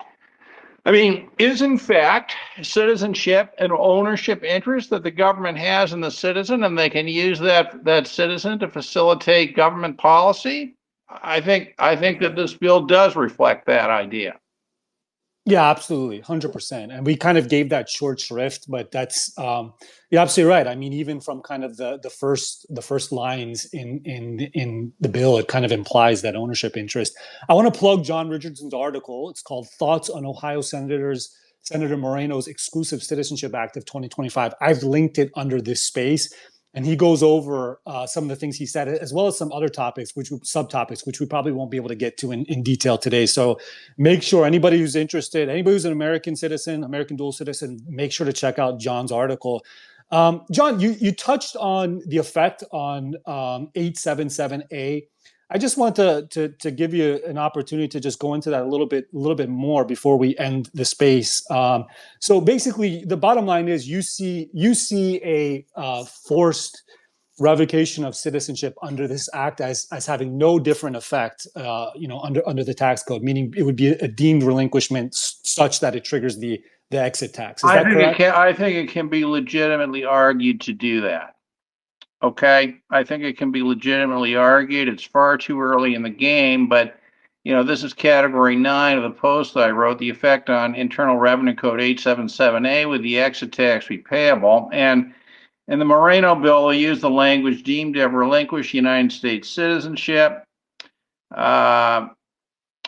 I mean, is in fact citizenship an ownership interest that the government has in the citizen, and they can use that citizen to facilitate government policy? I think that this bill does reflect that idea. Yeah, absolutely, 100%. And we kind of gave that short shrift, but that's you're absolutely right. I mean, even from kind of the first lines in the bill, it kind of implies that ownership interest. I want to plug John Richardson's article. It's called "Thoughts on Ohio Senator Moreno's Exclusive Citizenship Act of 2025." I've linked it under this space. And he goes over some of the things he said, as well as some other topics, subtopics, which we probably won't be able to get to in detail today. So make sure anybody who's interested, anybody who's an American citizen, American dual citizen, make sure to check out John's article. John, you touched on the effect on 877A. I just want to give you an opportunity to just go into that a little bit more before we end the space. So basically, the bottom line is you see a forced revocation of citizenship under this act as having no different effect, under the tax code, meaning it would be a deemed relinquishment such that it triggers the exit tax. Is that correct? I think it can be legitimately argued to do that. Okay, I think it can be legitimately argued. It's far too early in the game, but this is category 9 of the post that I wrote, the effect on Internal Revenue Code 877A with the exit tax be payable. And in the Moreno bill, they use the language deemed to have relinquished United States citizenship. And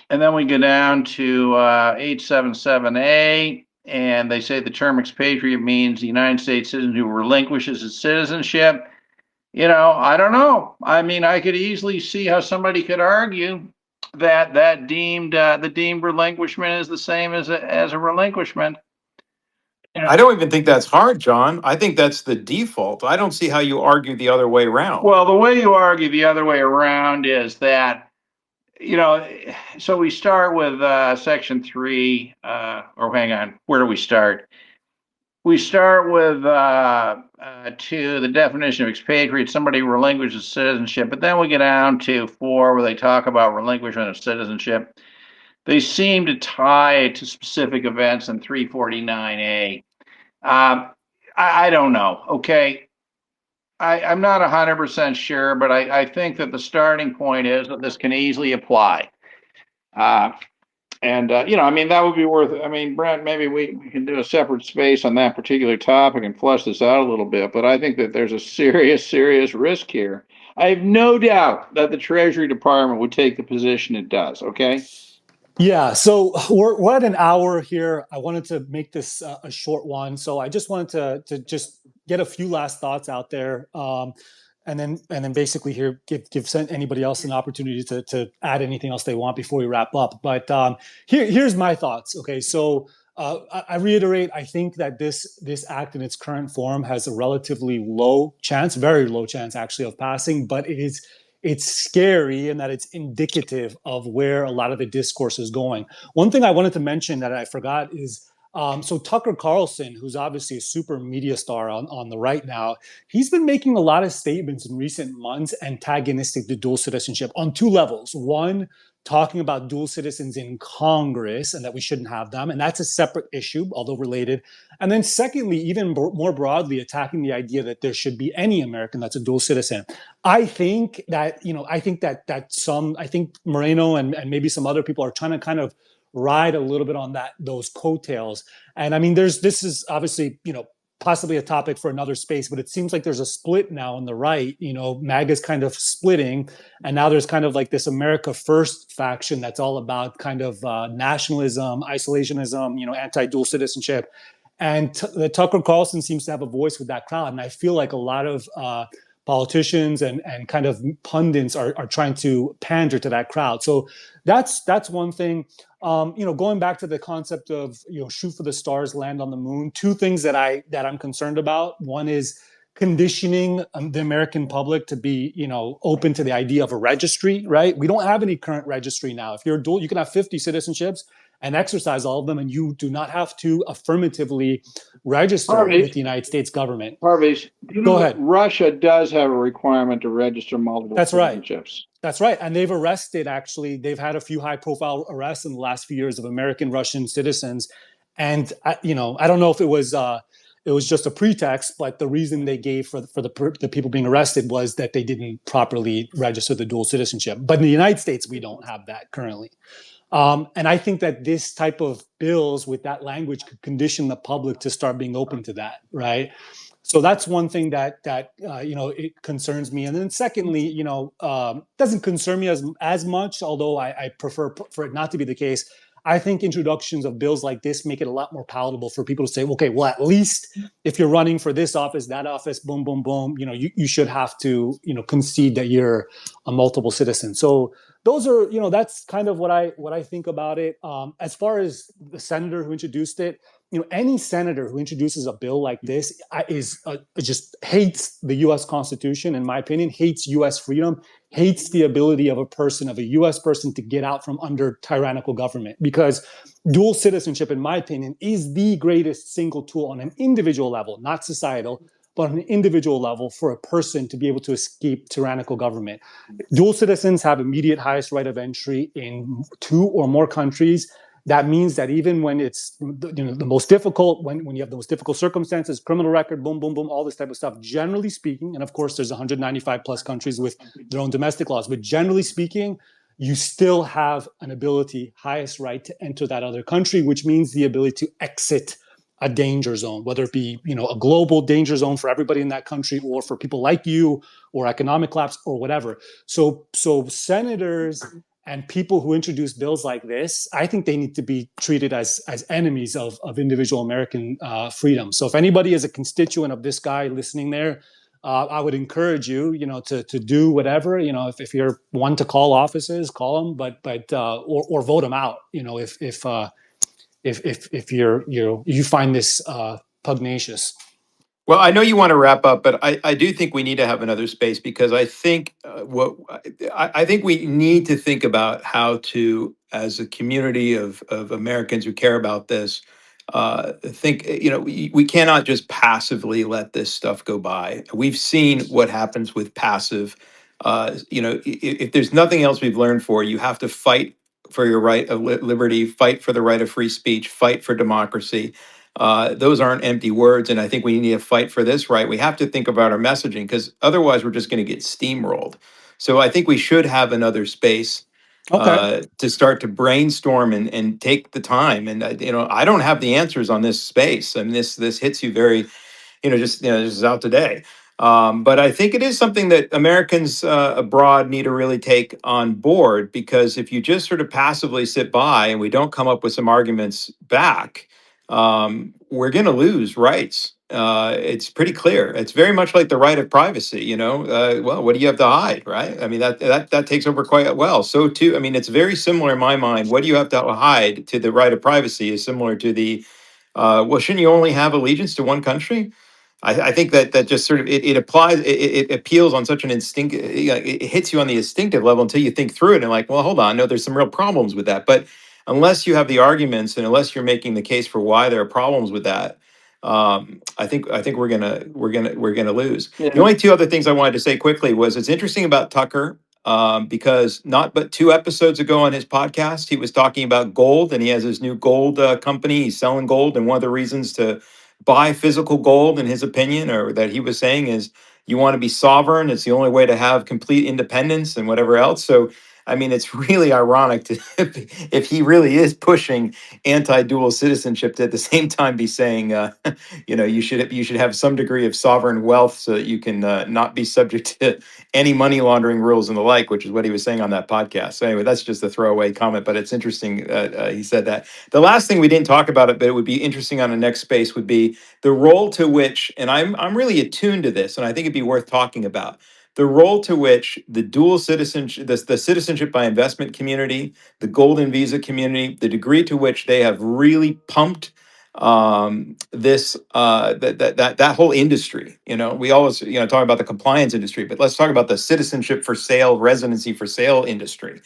then we go down to 877A, and they say the term expatriate means the United States citizen who relinquishes his citizenship. I don't know. I mean, I could easily see how somebody could argue that the deemed relinquishment is the same as a relinquishment. I don't even think that's hard, John. I think that's the default. I don't see how you argue the other way around. Well, the way you argue the other way around is that, so we start with Section 3, or hang on, where do we start? We start with 2, the definition of expatriate, somebody relinquishes citizenship, but then we get down to 4, where they talk about relinquishment of citizenship. they seem to tie it to specific events in 349A. I don't know. Okay. I'm not 100% sure, but I think that the starting point is that this can easily apply. I mean, that would be worth, I mean, Brent, maybe we can do a separate space on that particular topic and flush this out a little bit, but I think that there's a serious risk here. I have no doubt that the Treasury Department would take the position it does, okay? Yeah, so we're at an hour here. I wanted to make this a short one, so I just wanted to just get a few last thoughts out there, and then basically here give anybody else an opportunity to add anything else they want before we wrap up. But here's my thoughts. Okay, so I reiterate, I think that this act in its current form has a relatively low chance, very low chance actually, of passing, but it's scary in that it's indicative of where a lot of the discourse is going. One thing I wanted to mention that I forgot is so Tucker Carlson, who's obviously a super media star on the right now, he's been making a lot of statements in recent months antagonistic to dual citizenship on two levels. One, talking about dual citizens in Congress and that we shouldn't have them. And that's a separate issue, although related. And then secondly, even more broadly, attacking the idea that there should be any American that's a dual citizen. I think that, I think Moreno and maybe some other people are trying to kind of ride a little bit on those coattails. And I mean, this is obviously, possibly a topic for another space, but it seems like there's a split now on the right. MAGA's kind of splitting, and now there's kind of like this America First faction that's all about kind of nationalism, isolationism, anti-dual citizenship. And Tucker Carlson seems to have a voice with that crowd. And I feel like a lot of politicians and kind of pundits are trying to pander to that crowd. So that's one thing. Going back to the concept of shoot for the stars, land on the moon. Two things that I'm concerned about. One is conditioning the American public to be open to the idea of a registry. Right? We don't have any current registry now. If you're dual, you can have 50 citizenships and exercise all of them, and you do not have to affirmatively register with the United States government. Parvish, Go ahead. Russia does have a requirement to register multiple citizenships. Right. That's right. And they've arrested, actually, they've had a few high-profile arrests in the last few years of American Russian citizens. And, I don't know if it was just a pretext, but the reason they gave for the people being arrested was that they didn't properly register the dual citizenship. But in the United States, we don't have that currently. And I think that this type of bills with that language could condition the public to start being open to that, right? So that's one thing that it concerns me. And then secondly, doesn't concern me as much, although I prefer for it not to be the case. I think introductions of bills like this make it a lot more palatable for people to say, okay, well, at least if you're running for this office, that office, boom, boom, boom, you should have to, concede that you're a multiple citizen. So those are, that's kind of what I think about it. As far as the senator who introduced it, any senator who introduces a bill like this just hates the U.S. Constitution, in my opinion, hates U.S. freedom, hates the ability of a U.S. person to get out from under tyrannical government. Because dual citizenship, in my opinion, is the greatest single tool on an individual level, not societal, but on an individual level for a person to be able to escape tyrannical government. Dual citizens have immediate highest right of entry in 2 or more countries. That means that even when it's the most difficult, when you have the most difficult circumstances, criminal record, boom, boom, boom, all this type of stuff, generally speaking, and of course there's 195 plus countries with their own domestic laws, but generally speaking, you still have an ability, highest right to enter that other country, which means the ability to exit a danger zone, whether it be a global danger zone for everybody in that country or for people like you or economic collapse or whatever. So senators and people who introduce bills like this, I think they need to be treated as enemies of individual American freedom. So if anybody is a constituent of this guy listening there, I would encourage you, to do whatever, if you're one to call offices, call them, but or vote them out, if you find this pugnacious. Well, I know you want to wrap up, but I do think we need to have another space because I think I think we need to think about how to, as a community of Americans who care about this, think, we cannot just passively let this stuff go by. We've seen what happens with passive. If there's nothing else we've learned you have to fight for your right of liberty, fight for the right of free speech, fight for democracy. Those aren't empty words, and I think we need to fight for this right. We have to think about our messaging, because otherwise we're just going to get steamrolled. So I think we should have another space Okay. to start to brainstorm and take the time. And I don't have the answers on this space. I mean, this hits you very, this is out today. But I think it is something that Americans abroad need to really take on board, because if you just sort of passively sit by and we don't come up with some arguments back, we're going to lose rights. It's pretty clear. It's very much like the right of privacy. Well, what do you have to hide, right? I mean, that takes over quite well. So too, I mean, it's very similar in my mind. What do you have to hide to the right of privacy is similar to the well, shouldn't you only have allegiance to one country? I think that just sort of it applies, it appeals on such an instinct, it hits you on the instinctive level until you think through it and like, well, hold on, no, there's some real problems with that. But unless you have the arguments and unless you're making the case for why there are problems with that, I think we're gonna lose. The Yeah. only two other things I wanted to say quickly was it's interesting about Tucker, because not but 2 episodes ago on his podcast, he was talking about gold, and he has his new gold company. He's selling gold, and one of the reasons to buy physical gold, in his opinion, or that he was saying, is you want to be sovereign. It's the only way to have complete independence and whatever else. So, I mean, it's really ironic to if he really is pushing anti-dual citizenship, to at the same time be saying, you should have some degree of sovereign wealth so that you can not be subject to any money laundering rules and the like, which is what he was saying on that podcast. So anyway, that's just a throwaway comment, but it's interesting he said that. The last thing we didn't talk about it, but it would be interesting on the next space, would be the role to which, and I'm really attuned to this, and I think it'd be worth talking about, the role to which the dual citizenship, the citizenship by investment community, the golden visa community, the degree to which they have really pumped this that whole industry. We always talk about the compliance industry, but let's talk about the citizenship for sale, residency for sale industry.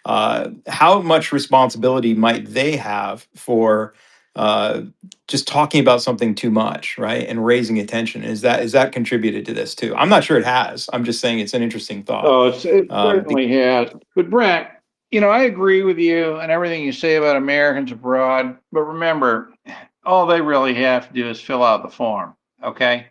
How much responsibility might they have for just talking about something too much, right, and raising attention? Is that contributed to this too? I'm not sure it has. I'm just saying it's an interesting thought. Oh, it certainly has. But Brent, I agree with you and everything you say about Americans abroad. But remember, all they really have to do is fill out the form. Okay.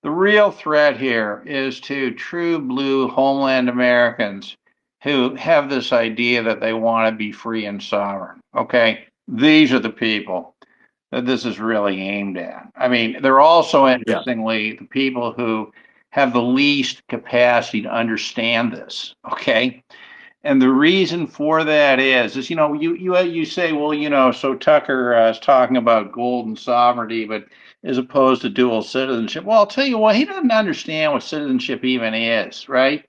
The real threat here is to true blue homeland Americans who have this idea that they want to be free and sovereign. Okay. These are the people that this is really aimed at. I mean, they're also, interestingly, the people who have the least capacity to understand this. Okay. And the reason for that is you say, well, so Tucker is talking about golden sovereignty, but as opposed to dual citizenship. Well, I'll tell you what, he doesn't understand what citizenship even is, right?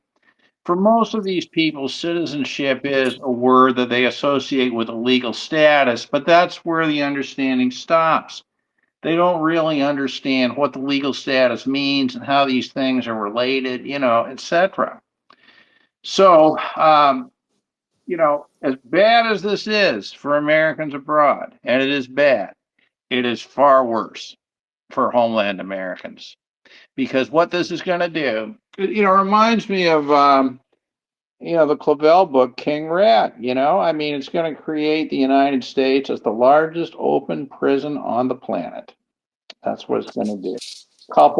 For most of these people, citizenship is a word that they associate with a legal status, but that's where the understanding stops. They don't really understand what the legal status means and how these things are related, etc. So, as bad as this is for Americans abroad, and it is bad, it is far worse for homeland Americans. Because what this is going to do, reminds me of, the Clavel book, King Rat. I mean, it's going to create the United States as the largest open prison on the planet. That's what it's going to do.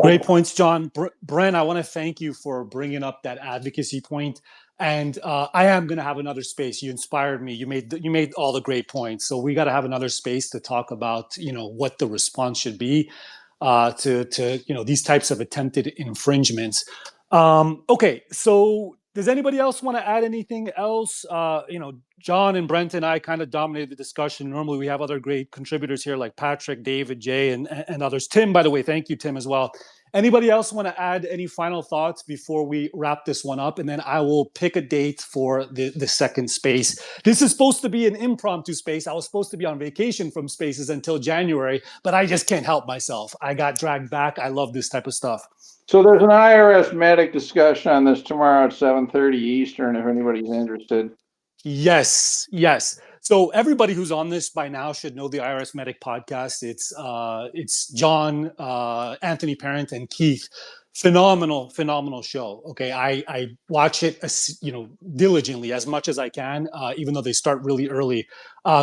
Great points, John. Brent, I want to thank you for bringing up that advocacy point. And I am going to have another space. You inspired me. You made all the great points. So we got to have another space to talk about, what the response should be to these types of attempted infringements. Okay, so does anybody else want to add anything else? John and Brent and I kind of dominated the discussion. Normally we have other great contributors here like Patrick, David, Jay, and others. Tim, by the way, thank you, Tim, as well. Anybody else want to add any final thoughts before we wrap this one up? And then I will pick a date for the second space. This is supposed to be an impromptu space. I was supposed to be on vacation from spaces until January, but I just can't help myself. I got dragged back. I love this type of stuff. So there's an IRS medic discussion on this tomorrow at 7:30 Eastern, if anybody's interested. Yes. So everybody who's on this by now should know the IRS Medic podcast. It's John, Anthony Parent, and Keith Phenomenal show. Okay, I watch it diligently as much as I can, even though they start really early.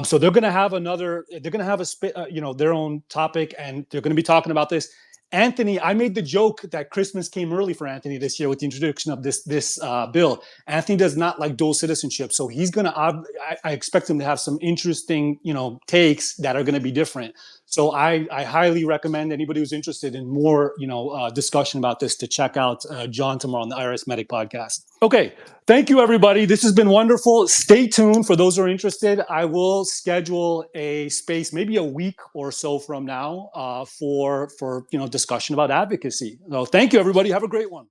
So they're gonna have their own topic, and they're gonna be talking about this. Anthony, I made the joke that Christmas came early for Anthony this year with the introduction of this bill. Anthony does not like dual citizenship, so he's gonna. I expect him to have some interesting, takes that are gonna be different. So I highly recommend anybody who's interested in more, discussion about this to check out John tomorrow on the IRS Medic podcast. Okay, thank you, everybody. This has been wonderful. Stay tuned for those who are interested. I will schedule a space, maybe a week or so from now, for discussion about advocacy. So thank you, everybody. Have a great one.